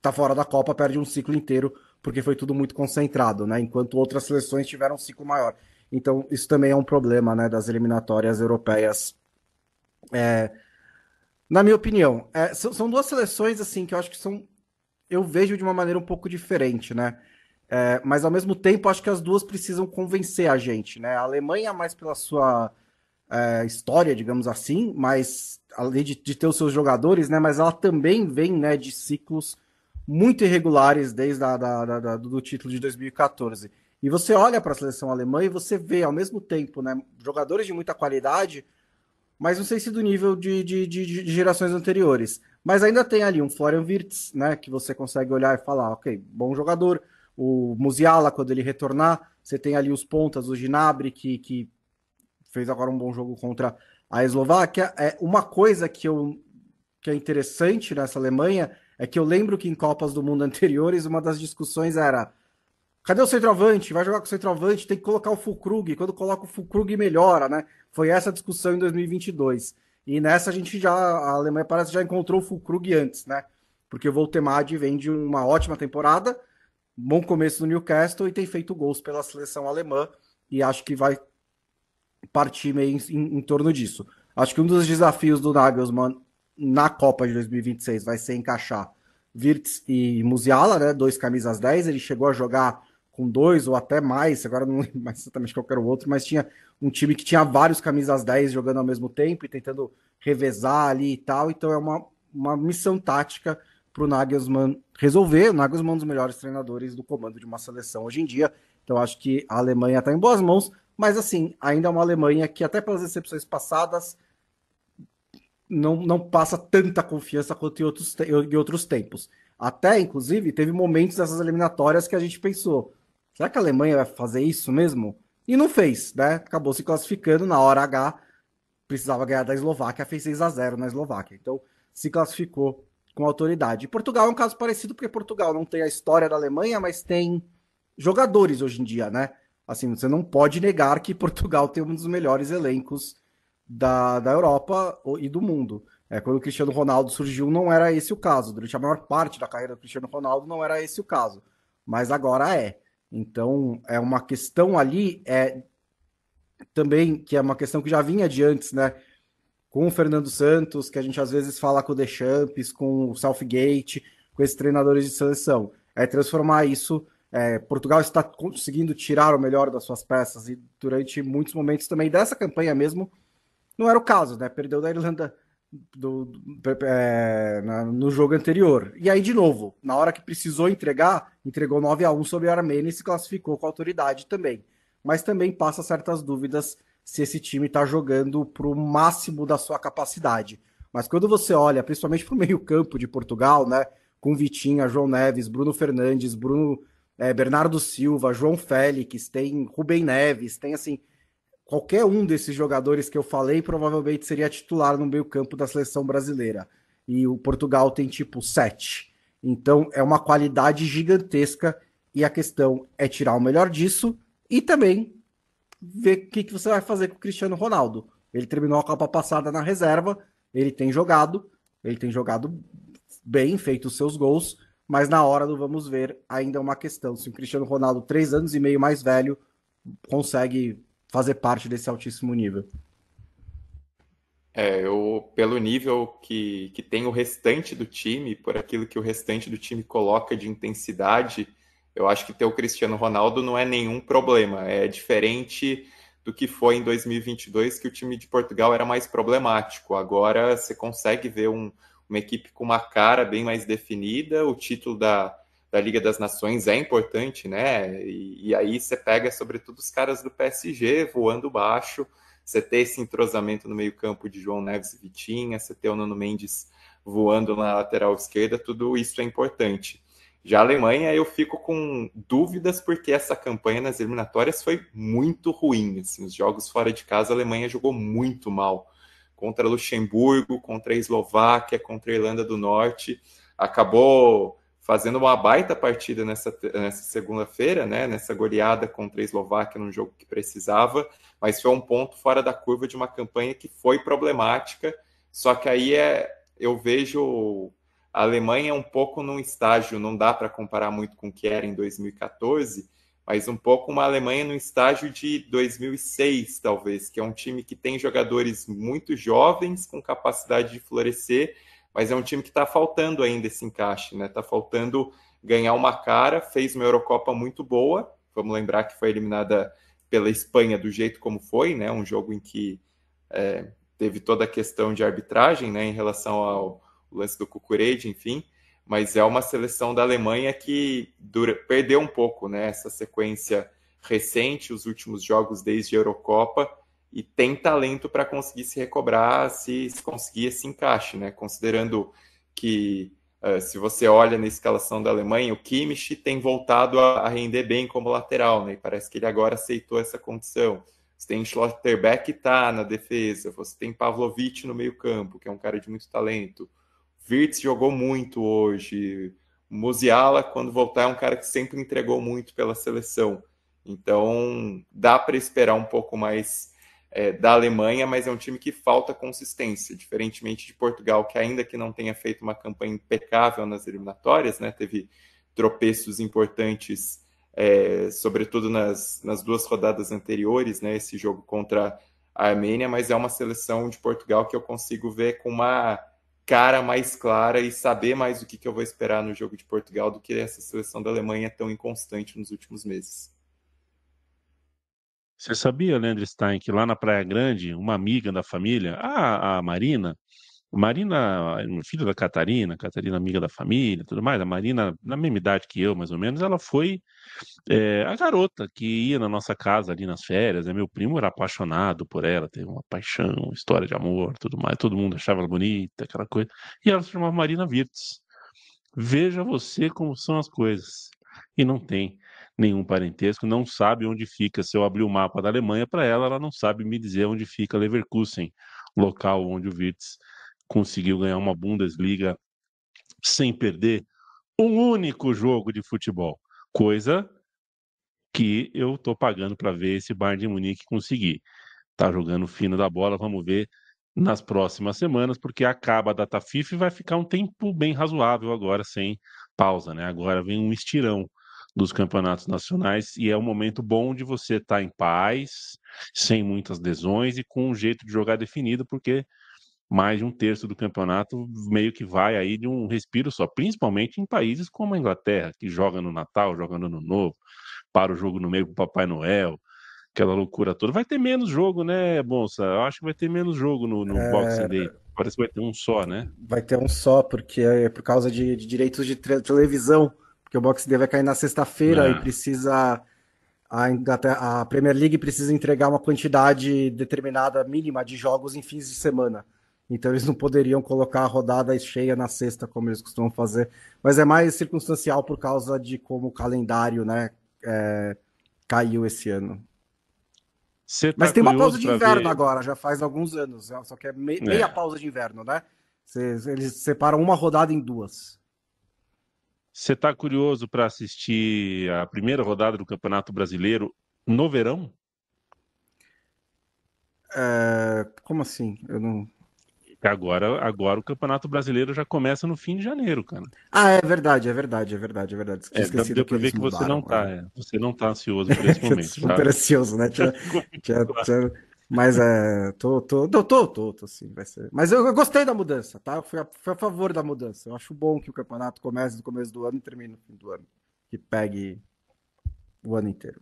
Speaker 5: tá fora da Copa, perde um ciclo inteiro, porque foi tudo muito concentrado, né? Enquanto outras seleções tiveram um ciclo maior. Então, isso também é um problema, né, das eliminatórias europeias. Na minha opinião, são duas seleções, assim, que eu acho que eu vejo de uma maneira um pouco diferente, né? Mas ao mesmo tempo, acho que as duas precisam convencer a gente, né? A Alemanha mais pela sua história, digamos assim, mas além de ter os seus jogadores, né? Mas ela também vem, né, de ciclos muito irregulares desde do título de 2014. E você olha para a seleção alemã e você vê ao mesmo tempo, né, jogadores de muita qualidade, mas não sei se do nível de gerações anteriores. Mas ainda tem ali um Florian Wirtz, né, que você consegue olhar e falar, ok, bom jogador. O Musiala, quando ele retornar, você tem ali os pontas, o Gnabry, que fez agora um bom jogo contra a Eslováquia. Uma coisa que é interessante nessa Alemanha é que eu lembro que em Copas do Mundo anteriores, uma das discussões era: cadê o centroavante? Vai jogar com o centroavante, tem que colocar o Füllkrug. Quando coloca o Füllkrug, melhora, né? Foi essa a discussão em 2022. E nessa a Alemanha parece que já encontrou o Füllkrug antes, né? Porque o Voltemade vem de uma ótima temporada, bom começo no Newcastle e tem feito gols pela seleção alemã. E acho que vai partir meio em torno disso. Acho que um dos desafios do Nagelsmann na Copa de 2026 vai ser encaixar Wirtz e Musiala, né? 2 camisas 10. Ele chegou a jogar com 2 ou até mais, agora não lembro mais exatamente qual era o outro, mas tinha um time que tinha vários camisas 10 jogando ao mesmo tempo e tentando revezar ali e tal. Então é uma missão tática para o Nagelsmann resolver. O Nagelsmann é um dos melhores treinadores do comando de uma seleção hoje em dia. Então acho que a Alemanha está em boas mãos, mas assim, ainda é uma Alemanha que até pelas decepções passadas não passa tanta confiança quanto em outros tempos. Até, inclusive, teve momentos dessas eliminatórias que a gente pensou, será que a Alemanha vai fazer isso mesmo? E não fez, né? Acabou se classificando na hora H, precisava ganhar da Eslováquia, fez 6-0 na Eslováquia. Então, se classificou com autoridade. E Portugal é um caso parecido, porque Portugal não tem a história da Alemanha, mas tem jogadores hoje em dia, né? Assim, você não pode negar que Portugal tem um dos melhores elencos da Europa e do mundo. Quando o Cristiano Ronaldo surgiu, não era esse o caso. Durante a maior parte da carreira do Cristiano Ronaldo, não era esse o caso. Mas agora é. Então, é uma questão ali, também, que é uma questão que já vinha de antes, né? Com o Fernando Santos, que a gente às vezes fala com o Deschamps, com o Southgate, com esses treinadores de seleção. Transformar isso. Portugal está conseguindo tirar o melhor das suas peças e durante muitos momentos também dessa campanha mesmo, não era o caso, né? Perdeu da Irlanda no jogo anterior. E aí, de novo, na hora que precisou entregar, entregou 9-1 sobre a Armênia e se classificou com autoridade também. Mas também passa certas dúvidas se esse time está jogando para o máximo da sua capacidade. Mas quando você olha, principalmente para o meio-campo de Portugal, né? Com Vitinha, João Neves, Bruno Fernandes, Bernardo Silva, João Félix, tem Rubem Neves, tem assim, qualquer um desses jogadores que eu falei provavelmente seria titular no meio-campo da seleção brasileira. E o Portugal tem tipo 7. Então é uma qualidade gigantesca e a questão é tirar o melhor disso e também ver o que você vai fazer com o Cristiano Ronaldo. Ele terminou a Copa passada na reserva, ele tem jogado bem, feito os seus gols, mas na hora do vamos ver ainda é uma questão. Se o Cristiano Ronaldo, 3 anos e meio mais velho, consegue fazer parte desse altíssimo nível.
Speaker 4: Pelo nível que tem o restante do time, por aquilo que o restante do time coloca de intensidade, eu acho que ter o Cristiano Ronaldo não é nenhum problema. É diferente do que foi em 2022, que o time de Portugal era mais problemático. Agora você consegue ver uma equipe com uma cara bem mais definida. O título da da Liga das Nações é importante, né? E aí você pega, sobretudo, os caras do PSG voando baixo, você ter esse entrosamento no meio-campo de João Neves e Vitinha, você ter o Nuno Mendes voando na lateral esquerda, tudo isso é importante. Já a Alemanha, eu fico com dúvidas porque essa campanha nas eliminatórias foi muito ruim. Assim, os jogos fora de casa, a Alemanha jogou muito mal. Contra Luxemburgo, contra a Eslováquia, contra a Irlanda do Norte. Acabou fazendo uma baita partida nessa segunda-feira, né? Nessa goleada contra a Eslováquia num jogo que precisava, mas foi um ponto fora da curva de uma campanha que foi problemática. Só que aí eu vejo a Alemanha um pouco num estágio, não dá para comparar muito com o que era em 2014, mas um pouco uma Alemanha no estágio de 2006, talvez, que é um time que tem jogadores muito jovens, com capacidade de florescer, mas é um time que está faltando ainda esse encaixe, né? Está faltando ganhar uma cara, fez uma Eurocopa muito boa, vamos lembrar que foi eliminada pela Espanha do jeito como foi, né? Um jogo em que teve toda a questão de arbitragem, né? Em relação ao lance do Cucurella, enfim, mas é uma seleção da Alemanha que perdeu um pouco, né? Essa sequência recente, os últimos jogos desde a Eurocopa, e tem talento para conseguir se recobrar se conseguir esse encaixe, né? Considerando que, se você olha na escalação da Alemanha, o Kimmich tem voltado a render bem como lateral, né? E parece que ele agora aceitou essa condição. Você tem Schlotterbeck que está na defesa, você tem Pavlovic no meio-campo, que é um cara de muito talento. Wirtz jogou muito hoje. Musiala, quando voltar, é um cara que sempre entregou muito pela seleção. Então, dá para esperar um pouco mais da Alemanha, mas é um time que falta consistência, diferentemente de Portugal, que ainda que não tenha feito uma campanha impecável nas eliminatórias, né, teve tropeços importantes, sobretudo nas duas rodadas anteriores, né, esse jogo contra a Armênia, mas é uma seleção de Portugal que eu consigo ver com uma cara mais clara e saber mais o que eu vou esperar no jogo de Portugal do que essa seleção da Alemanha tão inconstante nos últimos meses.
Speaker 2: Você sabia, Leandro Stein, que lá na Praia Grande, uma amiga da família, a Marina, filha da Catarina, amiga da família, tudo mais, a Marina, na mesma idade que eu, mais ou menos, ela foi a garota que ia na nossa casa ali nas férias, né? Meu primo era apaixonado por ela, teve uma paixão, uma história de amor, tudo mais, todo mundo achava ela bonita, aquela coisa, e ela se chamava Marina Wirtz. Veja você como são as coisas. E não tem nenhum parentesco, não sabe onde fica. Se eu abrir o mapa da Alemanha para ela, ela não sabe me dizer onde fica Leverkusen, local onde o Wirtz conseguiu ganhar uma Bundesliga sem perder um único jogo de futebol. Coisa que eu tô pagando para ver esse Bayern de Munique conseguir. Tá jogando fino da bola, vamos ver nas próximas semanas, porque acaba a data FIFA e vai ficar um tempo bem razoável agora, sem pausa, né? Agora vem um estirão dos campeonatos nacionais e é um momento bom de você estar em paz, sem muitas lesões e com um jeito de jogar definido, porque mais de um terço do campeonato meio que vai aí de um respiro só, principalmente em países como a Inglaterra, que joga no Natal, joga no Ano Novo, para o jogo no meio com o Papai Noel, aquela loucura toda. Vai ter menos jogo, né, Bonsa? Eu acho que vai ter menos jogo no Boxing Day. Parece que vai ter um só, né?
Speaker 5: Vai ter um só, porque é por causa de direitos de televisão, porque o Boxing Day vai cair na sexta-feira e precisa... A Premier League precisa entregar uma quantidade determinada mínima de jogos em fins de semana. Então eles não poderiam colocar a rodada cheia na sexta, como eles costumam fazer. Mas é mais circunstancial por causa de como o calendário, né, caiu esse ano. Mas tem uma pausa de inverno agora, já faz alguns anos. Só que é meia pausa de inverno, né? Eles separam uma rodada em duas.
Speaker 2: Você está curioso para assistir a primeira rodada do Campeonato Brasileiro no verão?
Speaker 5: Como assim? Eu não...
Speaker 2: Agora o Campeonato Brasileiro já começa no fim de janeiro, cara.
Speaker 5: É verdade.
Speaker 2: Deu para ver que você não tá, você não tá ansioso por esse momento.
Speaker 5: Super ansioso, né? Mas tô, sim, vai ser. Mas eu gostei da mudança, tá? Fui a favor da mudança. Eu acho bom que o campeonato comece no começo do ano e termine no fim do ano. Que pegue o ano inteiro.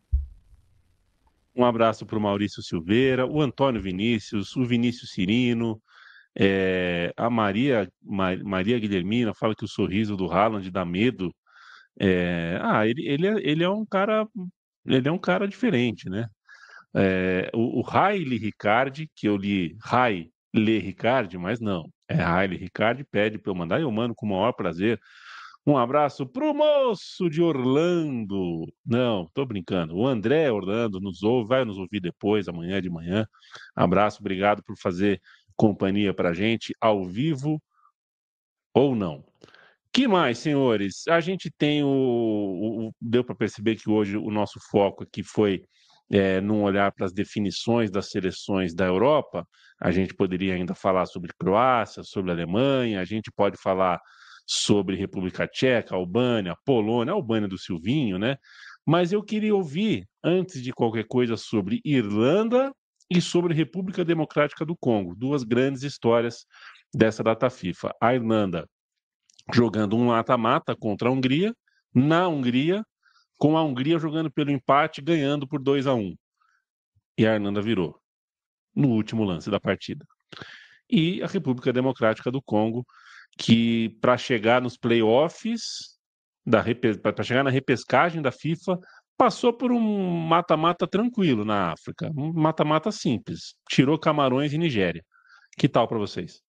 Speaker 2: Um abraço para o Maurício Silveira, o Antônio Vinícius, o Vinícius Cirino, a Maria Guilhermina fala que o sorriso do Haaland dá medo Ele é um cara diferente, né? O Haile Ricard, que eu li Haile Ricard, mas não, é Haile Ricard, pede para eu mandar e eu mando com o maior prazer. Um abraço pro moço de Orlando. Não, tô brincando. O André Orlando nos ouve, vai nos ouvir depois, amanhã de manhã. Abraço, obrigado por fazer companhia pra gente, ao vivo ou não. Que mais, senhores? A gente tem deu para perceber que hoje o nosso foco aqui foi num olhar para as definições das seleções da Europa. A gente poderia ainda falar sobre Croácia, sobre Alemanha, a gente pode falar sobre República Tcheca, Albânia, Polônia, Albânia do Silvinho, né? Mas eu queria ouvir, antes de qualquer coisa, sobre Irlanda e sobre República Democrática do Congo, duas grandes histórias dessa data FIFA. A Irlanda jogando um mata-mata contra a Hungria, na Hungria, com a Hungria jogando pelo empate, ganhando por 2-1. E a Irlanda virou no último lance da partida. E a República Democrática do Congo, que para chegar nos playoffs, para chegar na repescagem da FIFA, passou por um mata-mata tranquilo na África, um mata-mata simples, tirou Camarões e Nigéria. Que tal para vocês?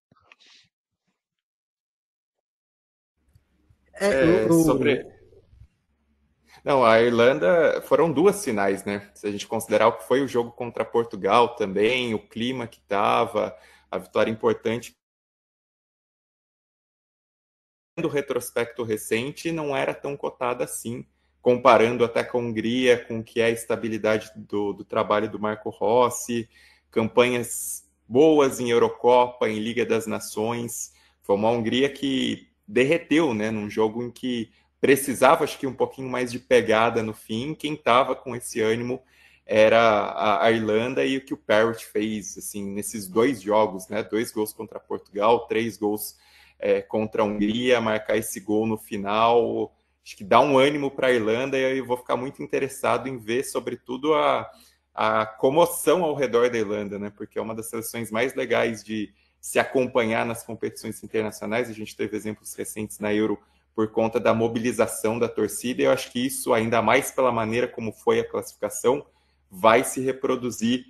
Speaker 4: Sobre... Não, a Irlanda foram duas finais, né? Se a gente considerar o que foi o jogo contra Portugal também, o clima que estava, a vitória importante. No retrospecto recente, não era tão cotada assim, comparando até com a Hungria, com o que é a estabilidade do trabalho do Marco Rossi, campanhas boas em Eurocopa, em Liga das Nações. Foi uma Hungria que derreteu, né, num jogo em que precisava, acho que, um pouquinho mais de pegada no fim. Quem estava com esse ânimo era a Irlanda, e o que o Parrott fez assim, nesses dois jogos, né, 2 gols contra Portugal, 3 gols contra a Hungria, marcar esse gol no final, acho que dá um ânimo para a Irlanda, e eu vou ficar muito interessado em ver, sobretudo, a comoção ao redor da Irlanda, né? Porque é uma das seleções mais legais de se acompanhar nas competições internacionais. A gente teve exemplos recentes na Euro por conta da mobilização da torcida, e eu acho que isso, ainda mais pela maneira como foi a classificação, vai se reproduzir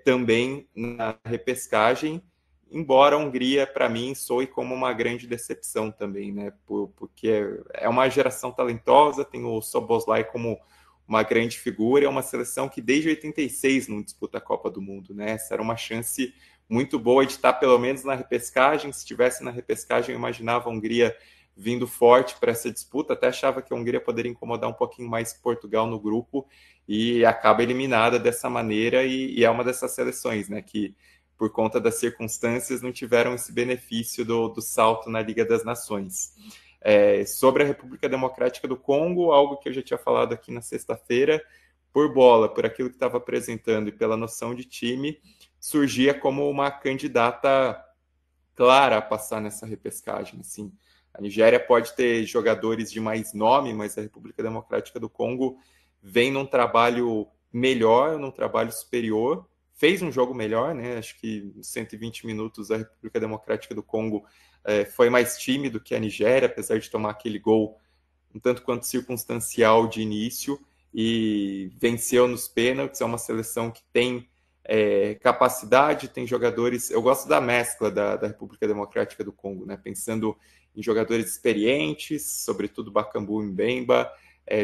Speaker 4: também na repescagem, embora a Hungria, para mim, soe como uma grande decepção também, né? Porque é uma geração talentosa, tem o Szoboszlai como uma grande figura, é uma seleção que desde 86 não disputa a Copa do Mundo, né? Essa era uma chance muito boa de estar pelo menos na repescagem. Se estivesse na repescagem, eu imaginava a Hungria vindo forte para essa disputa, até achava que a Hungria poderia incomodar um pouquinho mais Portugal no grupo, e acaba eliminada dessa maneira, e é uma dessas seleções, né, que por conta das circunstâncias não tiveram esse benefício do salto na Liga das Nações. Sobre a República Democrática do Congo, algo que eu já tinha falado aqui na sexta-feira, por bola, por aquilo que estava apresentando e pela noção de time, surgia como uma candidata clara a passar nessa repescagem. Assim, a Nigéria pode ter jogadores de mais nome, mas a República Democrática do Congo vem num trabalho melhor, num trabalho superior, fez um jogo melhor, né? Acho que em 120 minutos a República Democrática do Congo foi mais tímido que a Nigéria, apesar de tomar aquele gol um tanto quanto circunstancial de início, e venceu nos pênaltis. É uma seleção que tem capacidade, tem jogadores. Eu gosto da mescla da República Democrática do Congo, né? Pensando em jogadores experientes, sobretudo Bakambu e Mbemba,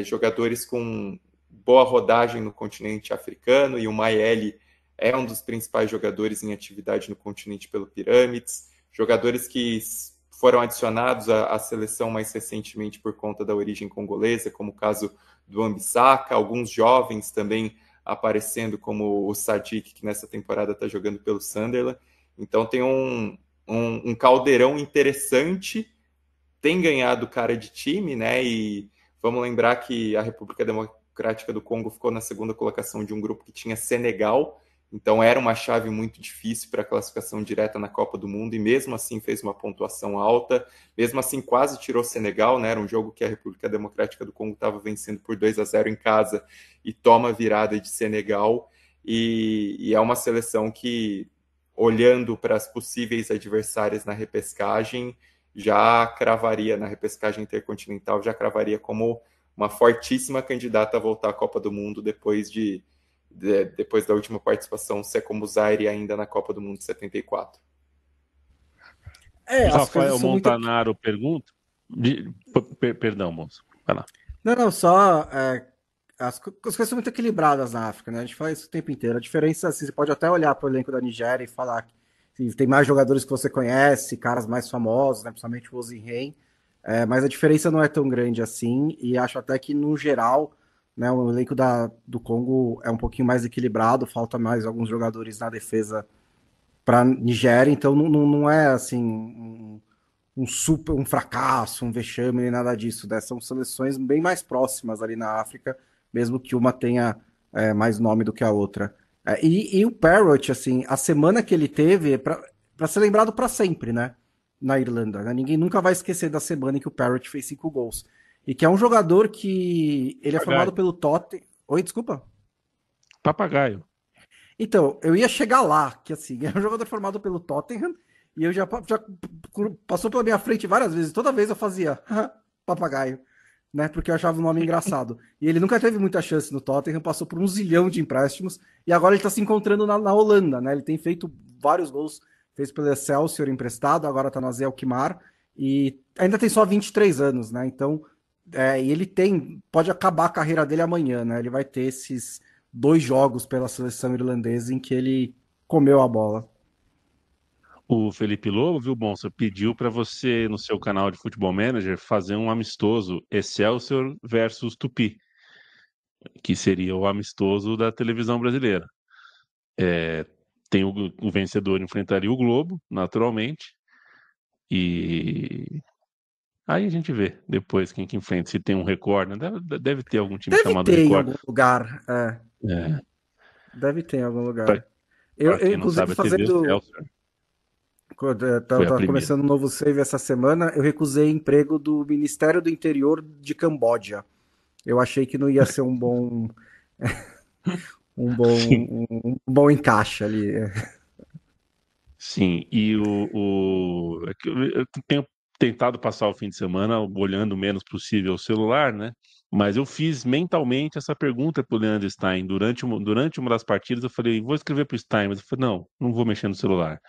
Speaker 4: jogadores com boa rodagem no continente africano, e o Mayele é um dos principais jogadores em atividade no continente pelo Pirâmides, jogadores que foram adicionados à seleção mais recentemente por conta da origem congolesa, como o caso do Wan-Bissaka, alguns jovens também aparecendo, como o Sadiq, que nessa temporada está jogando pelo Sunderland. Então tem um caldeirão interessante, tem ganhado cara de time, né? E vamos lembrar que a República Democrática do Congo ficou na segunda colocação de um grupo que tinha Senegal, então era uma chave muito difícil para a classificação direta na Copa do Mundo, e mesmo assim fez uma pontuação alta, mesmo assim quase tirou Senegal, né? Era um jogo que a República Democrática do Congo estava vencendo por 2-0 em casa e toma virada de Senegal, e é uma seleção que, olhando para as possíveis adversárias na repescagem, já cravaria na repescagem intercontinental, já cravaria como uma fortíssima candidata a voltar à Copa do Mundo depois depois da última participação ser como Zaire ainda na Copa do Mundo de 74.
Speaker 5: As coisas
Speaker 2: Rafael
Speaker 5: são muito.
Speaker 2: Montanaro pergunta. Perdão, moço. Vai lá.
Speaker 5: Não, só as coisas são muito equilibradas na África, né? A gente fala isso o tempo inteiro. A diferença, assim, você pode até olhar para o elenco da Nigéria e falar que tem mais jogadores que você conhece, caras mais famosos, né? Principalmente o Osimhen. Mas a diferença não é tão grande assim, e acho até que, no geral, né, o elenco do Congo é um pouquinho mais equilibrado, falta mais alguns jogadores na defesa para Nigéria, então não é assim um fracasso, um vexame, nem nada disso, né? São seleções bem mais próximas ali na África, mesmo que uma tenha mais nome do que a outra. E o Parrott, assim, a semana que ele teve é para ser lembrado para sempre, né? Na Irlanda, né? Ninguém nunca vai esquecer da semana em que o Parrott fez 5 gols. E que é um jogador que ele é formado pelo Tottenham. Oi, desculpa?
Speaker 2: Papagaio.
Speaker 5: Então, eu ia chegar lá, que assim, é um jogador formado pelo Tottenham, e eu já passou pela minha frente várias vezes, toda vez eu fazia papagaio, né, porque eu achava o nome engraçado. E ele nunca teve muita chance no Tottenham, passou por 1 zilhão de empréstimos, e agora ele tá se encontrando na Holanda, né, ele tem feito vários gols, fez pelo Excelsior emprestado, agora tá no AZ Alkmaar, e ainda tem só 23 anos, né, então, e ele pode acabar a carreira dele amanhã, né, ele vai ter esses 2 jogos pela seleção irlandesa em que ele comeu a bola.
Speaker 2: O Felipe Lobo, viu, Bonsa, pediu para você, no seu canal de Futebol Manager, fazer um amistoso Excelsior versus Tupi, que seria o amistoso da televisão brasileira. Tem o vencedor enfrentaria o Globo, naturalmente, e aí a gente vê depois quem que enfrenta, se tem um Record, né? Deve ter algum time
Speaker 5: Deve
Speaker 2: chamado
Speaker 5: ter em
Speaker 2: Record.
Speaker 5: algum lugar,
Speaker 2: É,
Speaker 5: deve ter em algum
Speaker 2: para
Speaker 5: lugar. Eu
Speaker 2: quem não
Speaker 5: inclusive,
Speaker 2: sabe, a TV
Speaker 5: fazendo.
Speaker 2: Excelsior
Speaker 5: Quando eu
Speaker 2: foi a
Speaker 5: tava
Speaker 2: primeira.
Speaker 5: começando um novo save essa semana, eu recusei emprego do Ministério do Interior de Camboja. Eu achei que não ia ser um bom,
Speaker 2: Sim,
Speaker 5: um bom encaixe ali.
Speaker 2: sim. E é que eu tenho tentado passar o fim de semana olhando o menos possível o celular, né? Mas eu fiz mentalmente essa pergunta para o Leandro Stein durante uma das partidas. Eu falei, vou escrever para o Stein, mas eu falei, não vou mexer no celular.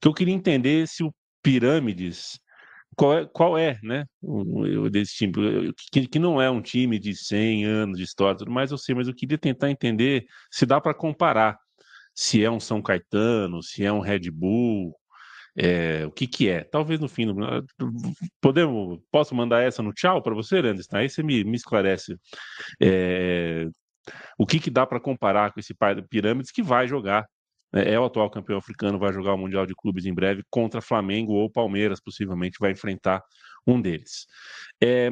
Speaker 2: Que eu queria entender se o Pirâmides, qual é, né, desse time, que não é um time de 100 anos de história, tudo mais, eu sei, mas eu queria tentar entender se dá para comparar, se é um São Caetano, se é um Red Bull, o que é. Talvez no fim, posso mandar essa no tchau para você, Leandro? Aí você me esclarece o que dá para comparar com esse pai do Pirâmides que vai jogar. É o atual campeão africano, vai jogar o Mundial de Clubes em breve contra Flamengo ou Palmeiras, possivelmente vai enfrentar um deles.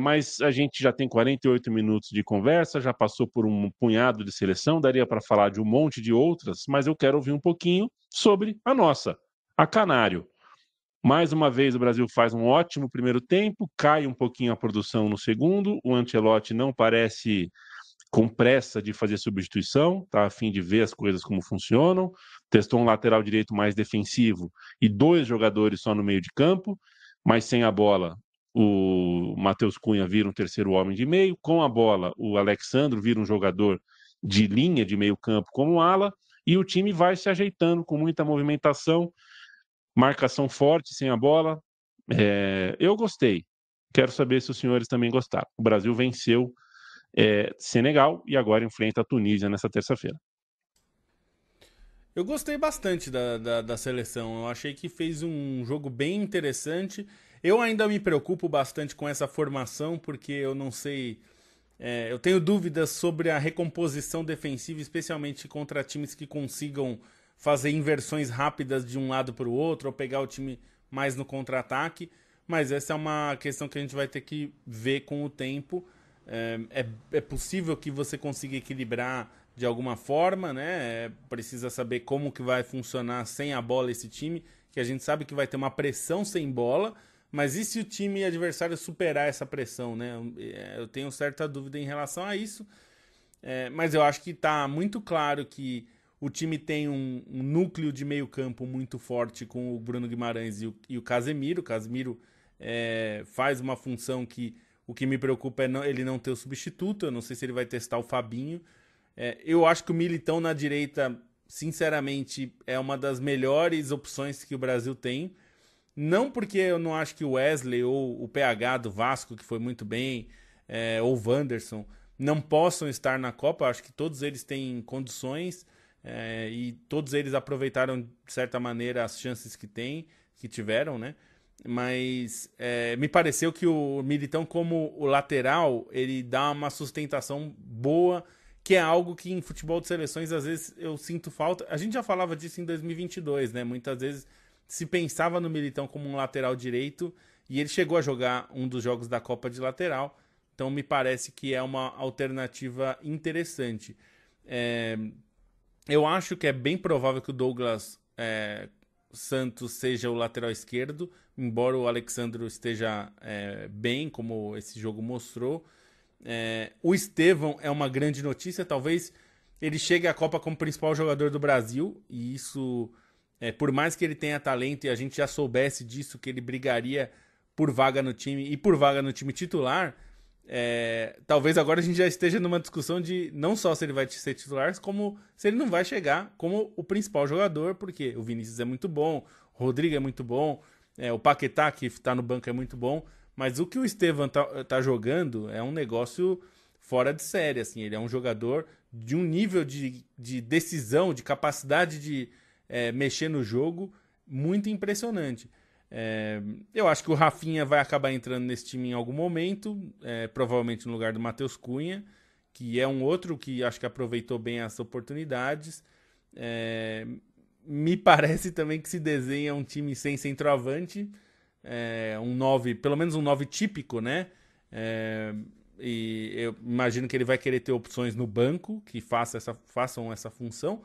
Speaker 2: Mas a gente já tem 48 minutos de conversa, já passou por um punhado de seleção, daria para falar de um monte de outras, mas eu quero ouvir um pouquinho sobre a nossa, a Canário. Mais uma vez o Brasil faz um ótimo primeiro tempo, cai um pouquinho a produção no segundo, o Ancelotti não parece com pressa de fazer substituição, tá a fim de ver as coisas como funcionam, testou um lateral direito mais defensivo e 2 jogadores só no meio de campo, mas sem a bola o Matheus Cunha vira um terceiro homem de meio, com a bola o Alexandro vira um jogador de linha de meio campo como ala, e o time vai se ajeitando com muita movimentação, marcação forte sem a bola. Eu gostei, quero saber se os senhores também gostaram. O Brasil venceu Senegal e agora enfrenta a Tunísia nessa terça-feira.
Speaker 3: Eu gostei bastante da seleção. Eu achei que fez um jogo bem interessante. Eu ainda me preocupo bastante com essa formação, porque eu não sei. Eu tenho dúvidas sobre a recomposição defensiva, especialmente contra times que consigam fazer inversões rápidas de um lado para o outro, ou pegar o time mais no contra-ataque. Mas essa é uma questão que a gente vai ter que ver com o tempo. É possível que você consiga equilibrar de alguma forma, né? Precisa saber como que vai funcionar sem a bola esse time, que a gente sabe que vai ter uma pressão sem bola, mas e se o time adversário superar essa pressão, né? Eu tenho certa dúvida em relação a isso, mas eu acho que está muito claro que o time tem um núcleo de meio campo muito forte com o Bruno Guimarães e o Casemiro. O Casemiro faz uma função que o que me preocupa é ele não ter o substituto. Eu não sei se ele vai testar o Fabinho. Eu acho que o Militão na direita, sinceramente, é uma das melhores opções que o Brasil tem. Não porque eu não acho que o Wesley ou o PH do Vasco, que foi muito bem, ou o Wanderson, não possam estar na Copa. Eu acho que todos eles têm condições e todos eles aproveitaram, de certa maneira, as chances que tiveram, né? Mas me pareceu que o Militão, como o lateral, ele dá uma sustentação boa, que é algo que em futebol de seleções, às vezes, eu sinto falta. A gente já falava disso em 2022, né? Muitas vezes se pensava no Militão como um lateral direito, e ele chegou a jogar um dos jogos da Copa de lateral, então me parece que é uma alternativa interessante. Eu acho que é bem provável que o Douglas Santos seja o lateral esquerdo, embora o Alexandro esteja bem, como esse jogo mostrou. O Estevão é uma grande notícia, talvez ele chegue à Copa como principal jogador do Brasil, e isso, por mais que ele tenha talento e a gente já soubesse disso, que ele brigaria por vaga no time e por vaga no time titular, talvez agora a gente já esteja numa discussão de não só se ele vai ser titular, como se ele não vai chegar como o principal jogador, porque o Vinícius é muito bom, o Rodrigo é muito bom, o Paquetá, que está no banco, é muito bom, mas o que o Estevão tá jogando é um negócio fora de série, assim. Ele é um jogador de um nível de decisão, de capacidade de mexer no jogo muito impressionante. Eu acho que o Rafinha vai acabar entrando nesse time em algum momento, provavelmente no lugar do Matheus Cunha, que é um outro que acho que aproveitou bem as oportunidades. Me parece também que se desenha um time sem centroavante, um 9, pelo menos um 9 típico, né? E eu imagino que ele vai querer ter opções no banco que façam essa função,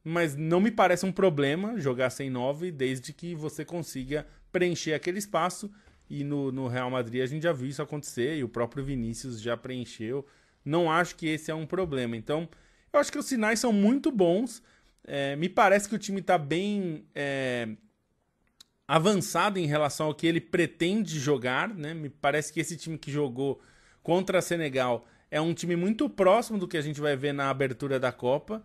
Speaker 3: mas não me parece um problema jogar sem 9, desde que você consiga preencher aquele espaço, e no Real Madrid a gente já viu isso acontecer, e o próprio Vinícius já preencheu. Não acho que esse é um problema. Então, eu acho que os sinais são muito bons. Me parece que o time está bem avançado em relação ao que ele pretende jogar, né? Me parece que esse time que jogou contra a Senegal é um time muito próximo do que a gente vai ver na abertura da Copa,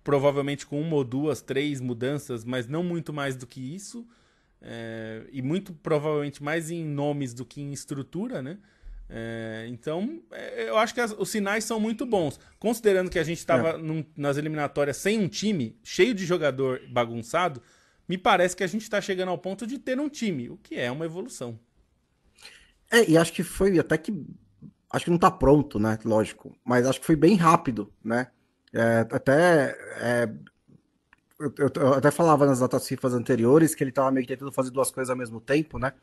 Speaker 3: provavelmente com 1 ou 2, 3 mudanças, mas não muito mais do que isso, e muito provavelmente mais em nomes do que em estrutura, né? Então, eu acho que os sinais são muito bons. Considerando que a gente estava nas eliminatórias sem um time, cheio de jogador bagunçado, me parece que a gente está chegando ao ponto de ter um time, o que é uma evolução.
Speaker 5: E acho que foi até que... Acho que não está pronto, né? Lógico. Mas acho que foi bem rápido, né? Eu até falava nas datas FIFA anteriores que ele estava meio que tentando fazer 2 coisas ao mesmo tempo, né?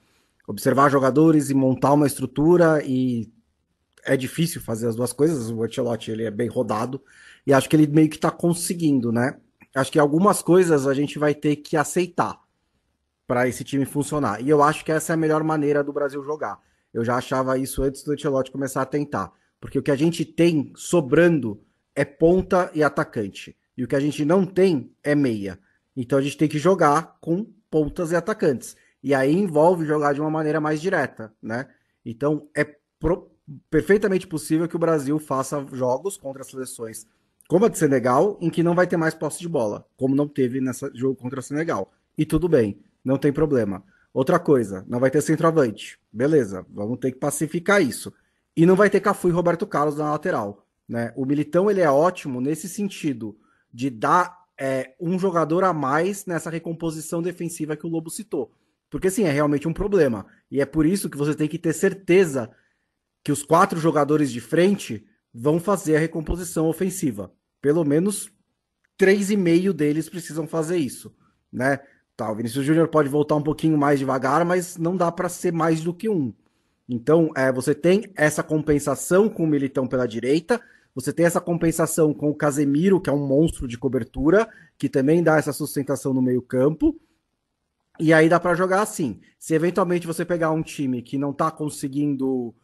Speaker 5: Observar jogadores e montar uma estrutura, e é difícil fazer as 2 coisas. O Ancelotti, ele é bem rodado, e acho que ele meio que está conseguindo, né? Acho que algumas coisas a gente vai ter que aceitar para esse time funcionar, e eu acho que essa é a melhor maneira do Brasil jogar. Eu já achava isso antes do Ancelotti começar a tentar, porque o que a gente tem sobrando é ponta e atacante, e o que a gente não tem é meia. Então a gente tem que jogar com pontas e atacantes, e aí envolve jogar de uma maneira mais direta, né? Então perfeitamente possível que o Brasil faça jogos contra as seleções como a de Senegal, em que não vai ter mais posse de bola, como não teve nesse jogo contra a Senegal. E tudo bem, não tem problema. Outra coisa, não vai ter centroavante. Beleza, vamos ter que pacificar isso. E não vai ter Cafu e Roberto Carlos na lateral, né? O Militão, ele é ótimo nesse sentido de dar um jogador a mais nessa recomposição defensiva que o Lobo citou. Porque, sim, é realmente um problema. E é por isso que você tem que ter certeza que os 4 jogadores de frente vão fazer a recomposição ofensiva. Pelo menos 3,5 deles precisam fazer isso, né? Tá, o Vinícius Júnior pode voltar um pouquinho mais devagar, mas não dá para ser mais do que um. Então, você tem essa compensação com o Militão pela direita, você tem essa compensação com o Casemiro, que é um monstro de cobertura, que também dá essa sustentação no meio-campo, e aí dá para jogar assim. Se eventualmente você pegar um time que não tá conseguindo,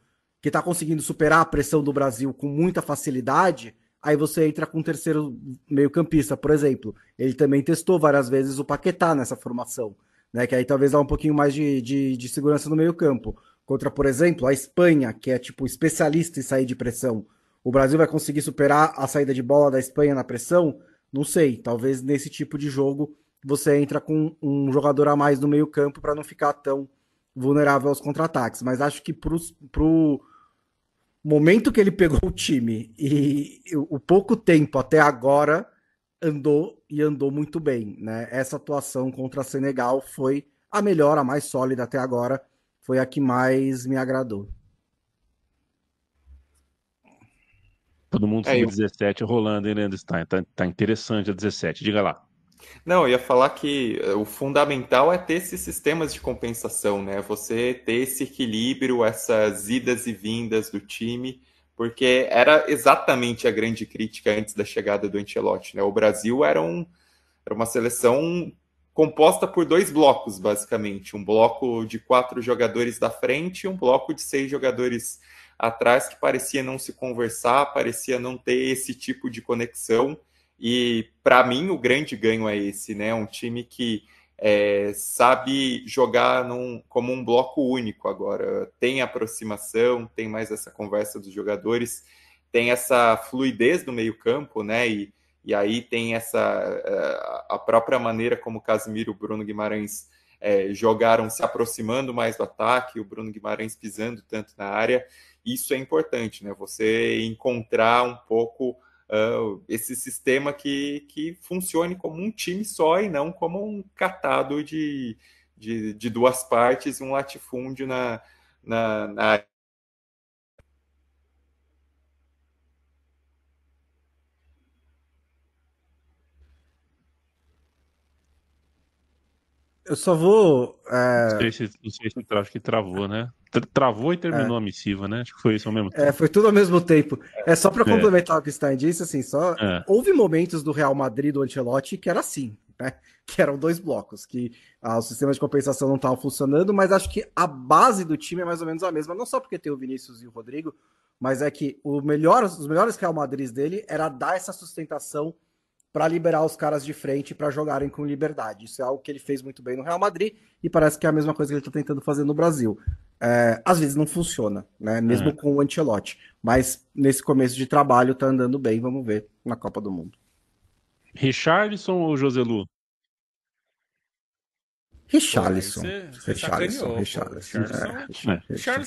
Speaker 5: que tá conseguindo superar a pressão do Brasil com muita facilidade, aí você entra com um terceiro meio-campista, por exemplo. Ele também testou várias vezes o Paquetá nessa formação, né? Que aí talvez dá um pouquinho mais de segurança no meio-campo. Contra, por exemplo, a Espanha, que é tipo especialista em sair de pressão. O Brasil vai conseguir superar a saída de bola da Espanha na pressão? Não sei. Talvez nesse tipo de jogo você entra com um jogador a mais no meio-campo para não ficar tão vulnerável aos contra-ataques. Mas acho que pro momento que ele pegou o time e o pouco tempo até agora andou muito bem, né? Essa atuação contra a Senegal foi a melhor, a mais sólida até agora, foi a que mais me agradou.
Speaker 2: Todo mundo sub-17 rolando, hein, Leandro Stein? Tá interessante a 17, diga lá.
Speaker 4: Não, eu ia falar que o fundamental é ter esses sistemas de compensação, né? Você ter esse equilíbrio, essas idas e vindas do time, porque era exatamente a grande crítica antes da chegada do Ancelotti, né? O Brasil era uma seleção composta por 2 blocos, basicamente. Um bloco de 4 jogadores da frente e um bloco de 6 jogadores atrás, que parecia não se conversar, parecia não ter esse tipo de conexão. E, para mim, o grande ganho é esse, né? Um time que sabe jogar como um bloco único agora. Tem aproximação, tem mais essa conversa dos jogadores, tem essa fluidez no meio-campo, né? E aí tem a própria maneira como o Casemiro e o Bruno Guimarães jogaram, se aproximando mais do ataque, o Bruno Guimarães pisando tanto na área. Isso é importante, né? Você encontrar um pouco esse sistema que funcione como um time só e não como um catado de 2 partes, um latifúndio na área.
Speaker 5: Eu só vou.
Speaker 2: Não sei se acho que travou, né? Travou e terminou a missiva, né? Acho que foi isso ao mesmo tempo.
Speaker 5: Foi tudo ao mesmo tempo. Só para complementar o que o Stein disse, assim, houve momentos do Real Madrid do Ancelotti que era assim, né? Que eram 2 blocos, que o sistema de compensação não estava funcionando, mas acho que a base do time é mais ou menos a mesma, não só porque tem o Vinícius e o Rodrigo, mas é que os melhores Real Madrid dele era dar essa sustentação para liberar os caras de frente para jogarem com liberdade. Isso é algo que ele fez muito bem no Real Madrid e parece que é a mesma coisa que ele está tentando fazer no Brasil. Às vezes não funciona, né? Mesmo com o Ancelotti. Mas nesse começo de trabalho tá andando bem, vamos ver na Copa do Mundo.
Speaker 2: Richarlison ou Joselu?
Speaker 5: Richarlison.
Speaker 3: Richarlison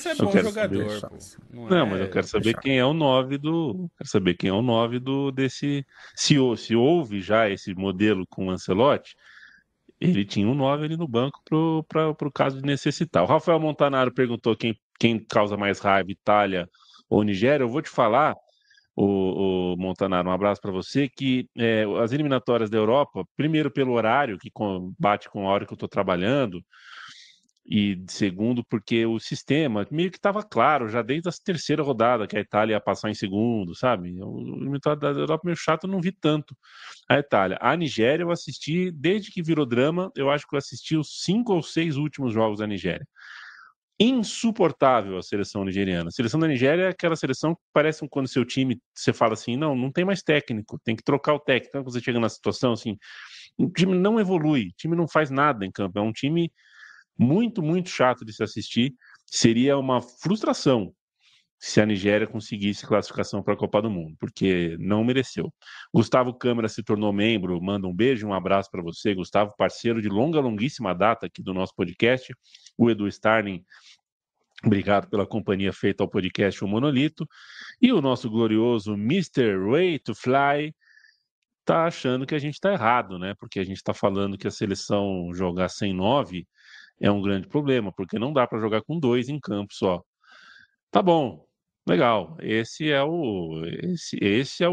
Speaker 3: é bom jogador.
Speaker 2: Não, mas eu quero saber quem é o 9 do. Quero saber quem é o 9 desse. Se houve já esse modelo com o Ancelotti, ele tinha um 9 ali no banco pro caso de necessitar. O Rafael Montanaro perguntou quem causa mais raiva, Itália ou Nigéria. Eu vou te falar, o Montanaro, um abraço para você, que as eliminatórias da Europa, primeiro pelo horário, que bate com a hora que eu estou trabalhando, e segundo porque o sistema meio que estava claro, já desde a terceira rodada, que a Itália ia passar em segundo, sabe? O eliminatório da Europa meio chato, eu não vi tanto a Itália. A Nigéria eu assisti, desde que virou drama, eu acho que eu assisti os 5 ou 6 últimos jogos da Nigéria. Insuportável a seleção nigeriana. A seleção da Nigéria é aquela seleção que parece quando seu time, você fala assim, não tem mais técnico, tem que trocar o técnico. Então, quando você chega na situação assim, o time não evolui, o time não faz nada em campo, é um time muito, muito chato de se assistir. Seria uma frustração se a Nigéria conseguisse classificação para a Copa do Mundo, porque não mereceu. Gustavo Câmara se tornou membro, manda um beijo, um abraço para você, Gustavo, parceiro de longuíssima data aqui do nosso podcast. O Edu Starling, obrigado pela companhia feita ao podcast O Monolito. E o nosso glorioso Mr. Way to Fly tá achando que a gente está errado, né? Porque a gente está falando que a seleção jogar sem 9 é um grande problema, porque não dá para jogar com 2 em campo só. Tá bom, legal. Esse é o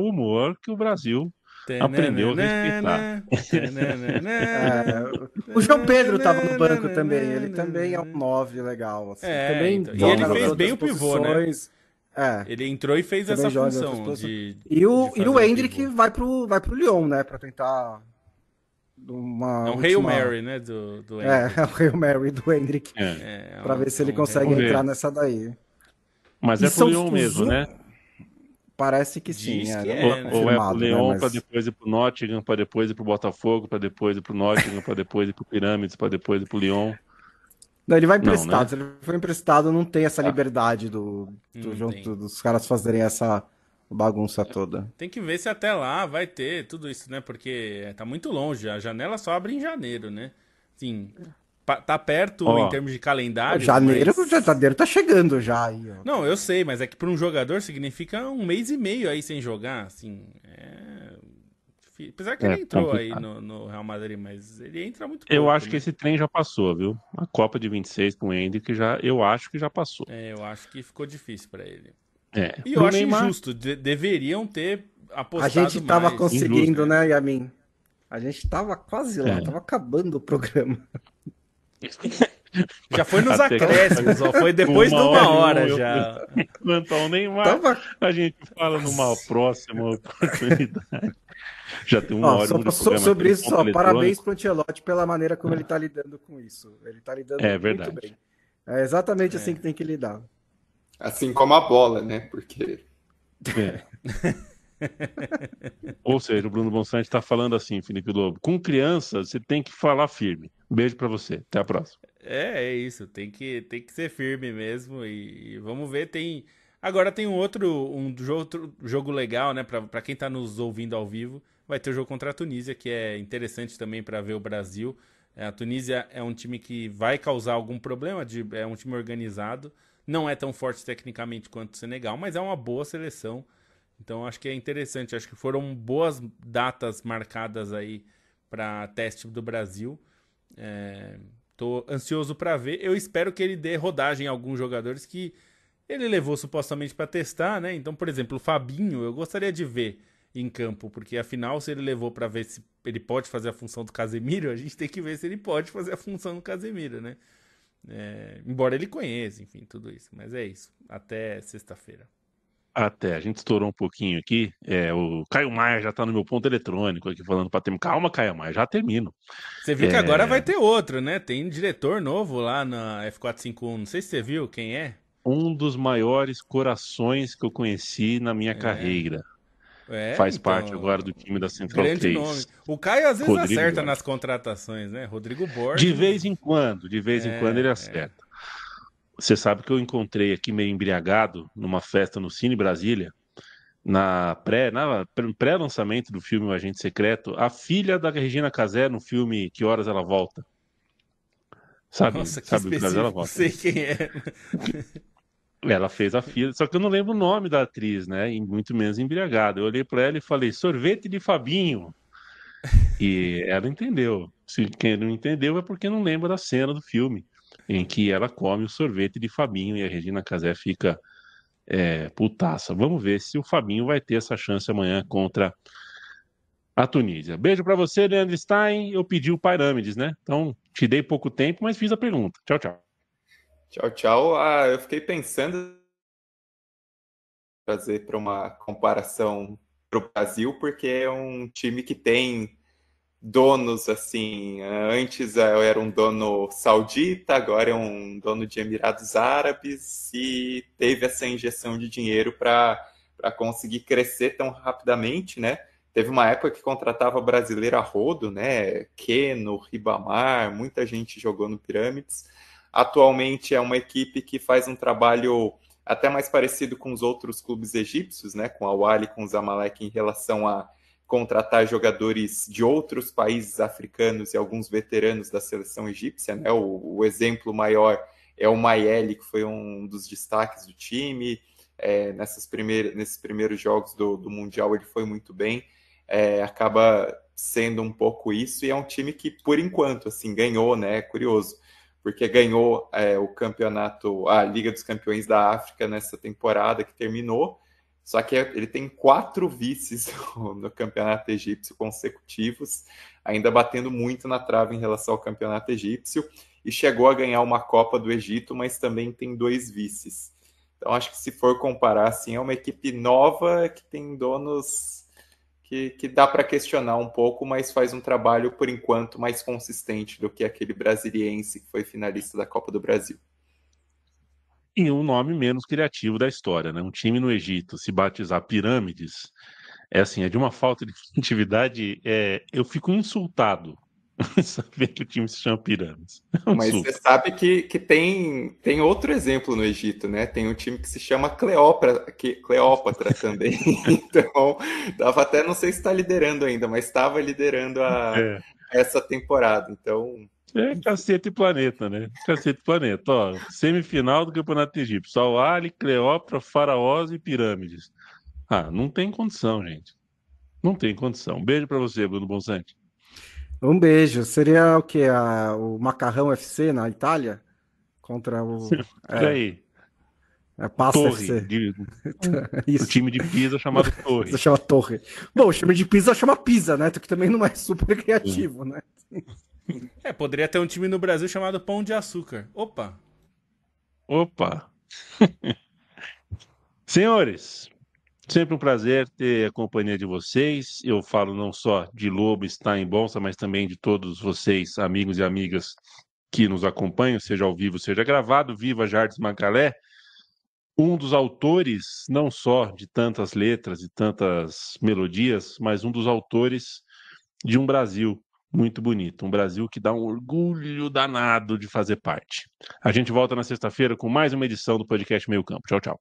Speaker 2: humor que o Brasil aprendeu a respeitar.
Speaker 5: O João Pedro estava no banco também. Ele também é um 9 legal. Assim. Também
Speaker 3: então. E ele fez bem o pivô, né? Ele entrou e fez essa função.
Speaker 5: E o Endrick vai pro Lyon, né? Pra tentar.
Speaker 3: É um Hail Mary, né? Do
Speaker 5: é o Hail Mary do Endrick. Pra ver se ele consegue entrar nessa daí.
Speaker 2: Mas é pro Lyon mesmo, né?
Speaker 5: Parece que sim,
Speaker 3: Diz que
Speaker 5: não
Speaker 3: é,
Speaker 5: é
Speaker 3: né?
Speaker 2: Ou é pro
Speaker 5: confirmado, né?
Speaker 2: Leão para
Speaker 5: Mas
Speaker 2: depois ir pro Nottingham, para depois ir pro Botafogo, para depois ir pro Nottingham, para depois ir pro Pirâmides, para depois ir pro Lyon.
Speaker 5: não, ele vai
Speaker 2: Não,
Speaker 5: emprestado.
Speaker 2: né?
Speaker 5: Se ele for emprestado, não tem essa
Speaker 2: Ah,
Speaker 5: liberdade
Speaker 3: Não tem.
Speaker 5: dos caras fazerem essa bagunça toda.
Speaker 3: Tem que ver se até lá vai ter tudo isso, né? Porque tá muito longe. A janela só abre em janeiro, né? Sim, tá perto em
Speaker 2: ó,
Speaker 3: termos de calendário,
Speaker 5: Janeiro,
Speaker 3: mas.
Speaker 5: janeiro tá chegando já aí, ó.
Speaker 3: Não, eu sei, mas é que para um jogador significa um mês e meio aí sem jogar, assim. Apesar que ele entrou aí
Speaker 2: complicado.
Speaker 3: no Real Madrid, mas ele entra muito
Speaker 2: Eu
Speaker 3: pouco,
Speaker 2: acho que
Speaker 3: né?
Speaker 2: esse trem já passou, viu? A Copa de 26 com o Endrick já, eu acho que já passou.
Speaker 3: Eu acho que ficou difícil para ele.
Speaker 2: É,
Speaker 3: E eu
Speaker 2: pro
Speaker 3: acho
Speaker 2: Neymar,
Speaker 3: injusto. Deveriam ter
Speaker 5: A gente
Speaker 3: apostado
Speaker 5: tava
Speaker 3: mais.
Speaker 2: injusto.
Speaker 5: conseguindo, né, Yamin? A gente tava quase lá,
Speaker 2: É.
Speaker 5: tava acabando o programa.
Speaker 3: Já foi nos
Speaker 2: Até que
Speaker 3: acréscimos, ó. Foi
Speaker 2: com
Speaker 3: depois de
Speaker 2: uma
Speaker 3: uma
Speaker 2: hora
Speaker 3: hora
Speaker 2: e um eu
Speaker 3: já.
Speaker 2: plantar o Neymar,
Speaker 5: Tava
Speaker 2: a gente fala numa
Speaker 5: quase.
Speaker 2: próxima oportunidade. Já tem uma
Speaker 5: Ó,
Speaker 2: hora e um de programa aqui
Speaker 5: sobre
Speaker 2: no
Speaker 5: isso,
Speaker 2: ponto
Speaker 5: só, parabéns
Speaker 2: eletrônico.
Speaker 5: pro Ancelotti pela maneira como ele tá lidando com isso. Ele tá lidando
Speaker 2: É
Speaker 5: muito
Speaker 2: verdade.
Speaker 5: bem. É exatamente assim
Speaker 3: É.
Speaker 5: que tem que lidar.
Speaker 4: Assim como a bola, né? Porque
Speaker 2: É. Ou seja, o Bruno Bonsante está falando assim, Felipe Lobo. Com criança, você tem que falar firme. Beijo para você. Até a próxima.
Speaker 3: É isso. Tem que ser firme mesmo. E vamos ver. Agora tem outro jogo legal, né? Pra quem tá nos ouvindo ao vivo. Vai ter o jogo contra a Tunísia, que é interessante também para ver o Brasil. A Tunísia é um time que vai causar algum problema, é um time organizado. Não é tão forte tecnicamente quanto o Senegal, mas é uma boa seleção. Então acho que é interessante. Acho que foram boas datas marcadas aí para teste do Brasil. Tô ansioso para ver. Eu espero que ele dê rodagem a alguns jogadores que ele levou supostamente para testar, né? Então, por exemplo, o Fabinho, eu gostaria de ver em campo, porque afinal, se ele levou para ver se ele pode fazer a função do Casemiro, a gente tem que ver se ele pode fazer a função do Casemiro, né? Embora ele conheça, enfim, tudo isso. Mas é isso. Até sexta-feira.
Speaker 2: Até, a gente estourou um pouquinho aqui. O Caio Maia já está no meu ponto eletrônico aqui falando para terminar. Calma, Caio Maia, já termino.
Speaker 3: Você viu que agora vai ter outro, né? Tem diretor novo lá na F451. Não sei se você viu quem é.
Speaker 2: Um dos maiores corações que eu conheci na minha carreira. Faz parte agora do time da Central
Speaker 3: Grande
Speaker 2: 3.
Speaker 3: nome. O Caio às vezes
Speaker 2: Rodrigo
Speaker 3: acerta
Speaker 2: Borges.
Speaker 3: nas contratações, né? Rodrigo
Speaker 2: De
Speaker 3: Borges.
Speaker 2: vez em quando ele acerta. Você sabe que eu encontrei aqui meio embriagado numa festa no Cine Brasília, na pré-lançamento do filme O Agente Secreto, a filha da Regina Casé no filme Que Horas Ela Volta. Sabe
Speaker 3: Nossa, que
Speaker 2: o Que Horas Ela
Speaker 3: específico.
Speaker 2: Volta?
Speaker 3: Sei quem é.
Speaker 2: Ela fez a filha, só que eu não lembro o nome da atriz, né? E muito menos embriagado. Eu olhei para ela e falei, sorvete de Fabinho. E ela entendeu. Se quem não entendeu é porque não lembra da cena do filme em que ela come o sorvete de Fabinho e a Regina Casé fica putaça. Vamos ver se o Fabinho vai ter essa chance amanhã contra a Tunísia. Beijo para você, Leandro Stein. Eu pedi o Pirâmides, né? Então, te dei pouco tempo, mas fiz a pergunta. Tchau, tchau.
Speaker 4: Tchau, tchau. Eu fiquei pensando em trazer para uma comparação para o Brasil, porque é um time que tem donos assim. Antes era um dono saudita, agora é um dono de Emirados Árabes e teve essa injeção de dinheiro para conseguir crescer tão rapidamente, né? Teve uma época que contratava brasileiro a rodo, né? Keno, Ribamar, muita gente jogou no Pirâmides. Atualmente é uma equipe que faz um trabalho até mais parecido com os outros clubes egípcios, né? Com a Al-Ahly e com o Zamalek em relação a contratar jogadores de outros países africanos e alguns veteranos da seleção egípcia, né? O exemplo maior é o Mayele, que foi um dos destaques do time. Nesses primeiros jogos do Mundial ele foi muito bem. Acaba sendo um pouco isso, e é um time que, por enquanto, assim, ganhou, né? É curioso, porque ganhou o campeonato, a Liga dos Campeões da África nessa temporada que terminou. Só que ele tem 4 vices no campeonato egípcio consecutivos, ainda batendo muito na trave em relação ao campeonato egípcio, e chegou a ganhar uma Copa do Egito, mas também tem 2 vices. Então acho que se for comparar, assim, é uma equipe nova que tem donos que dá para questionar um pouco, mas faz um trabalho, por enquanto, mais consistente do que aquele brasiliense que foi finalista da Copa do Brasil.
Speaker 2: E um nome menos criativo da história, né? Um time no Egito se batizar Pirâmides é assim, é de uma falta de criatividade. Eu fico insultado saber que o time se chama Pirâmides. É um
Speaker 4: Mas
Speaker 2: insulto.
Speaker 4: você sabe que tem outro exemplo no Egito, né? Tem um time que se chama Cleópatra também. Então, tava até, não sei se está liderando ainda, mas estava liderando
Speaker 2: É,
Speaker 4: essa temporada. Então,
Speaker 2: Cacete e Planeta, né? Cacete e Planeta. Ó, semifinal do Campeonato Egípcio. Só Ali, Cleópatra, Faraós e Pirâmides. Ah, não tem condição, gente. Não tem condição. Beijo pra você, Bruno Bonsante.
Speaker 5: Um beijo. Seria o quê? O Macarrão FC na Itália? Contra o.
Speaker 2: Por aí.
Speaker 5: Pasta
Speaker 2: Torre.
Speaker 5: FC.
Speaker 2: O
Speaker 5: Isso.
Speaker 2: time de Pisa chamado Torre.
Speaker 5: Você chama Torre. Bom, o time de Pisa chama Pisa, né? Que também não é super criativo, né?
Speaker 3: Poderia ter um time no Brasil chamado Pão de Açúcar. Opa!
Speaker 2: Senhores, sempre um prazer ter a companhia de vocês. Eu falo não só de Lobo estar em Bonsa, mas também de todos vocês, amigos e amigas que nos acompanham, seja ao vivo, seja gravado. Viva Jardim Macalé, um dos autores, não só de tantas letras e tantas melodias, mas um dos autores de um Brasil muito bonito. Um Brasil que dá um orgulho danado de fazer parte. A gente volta na sexta-feira com mais uma edição do podcast Meio Campo. Tchau, tchau.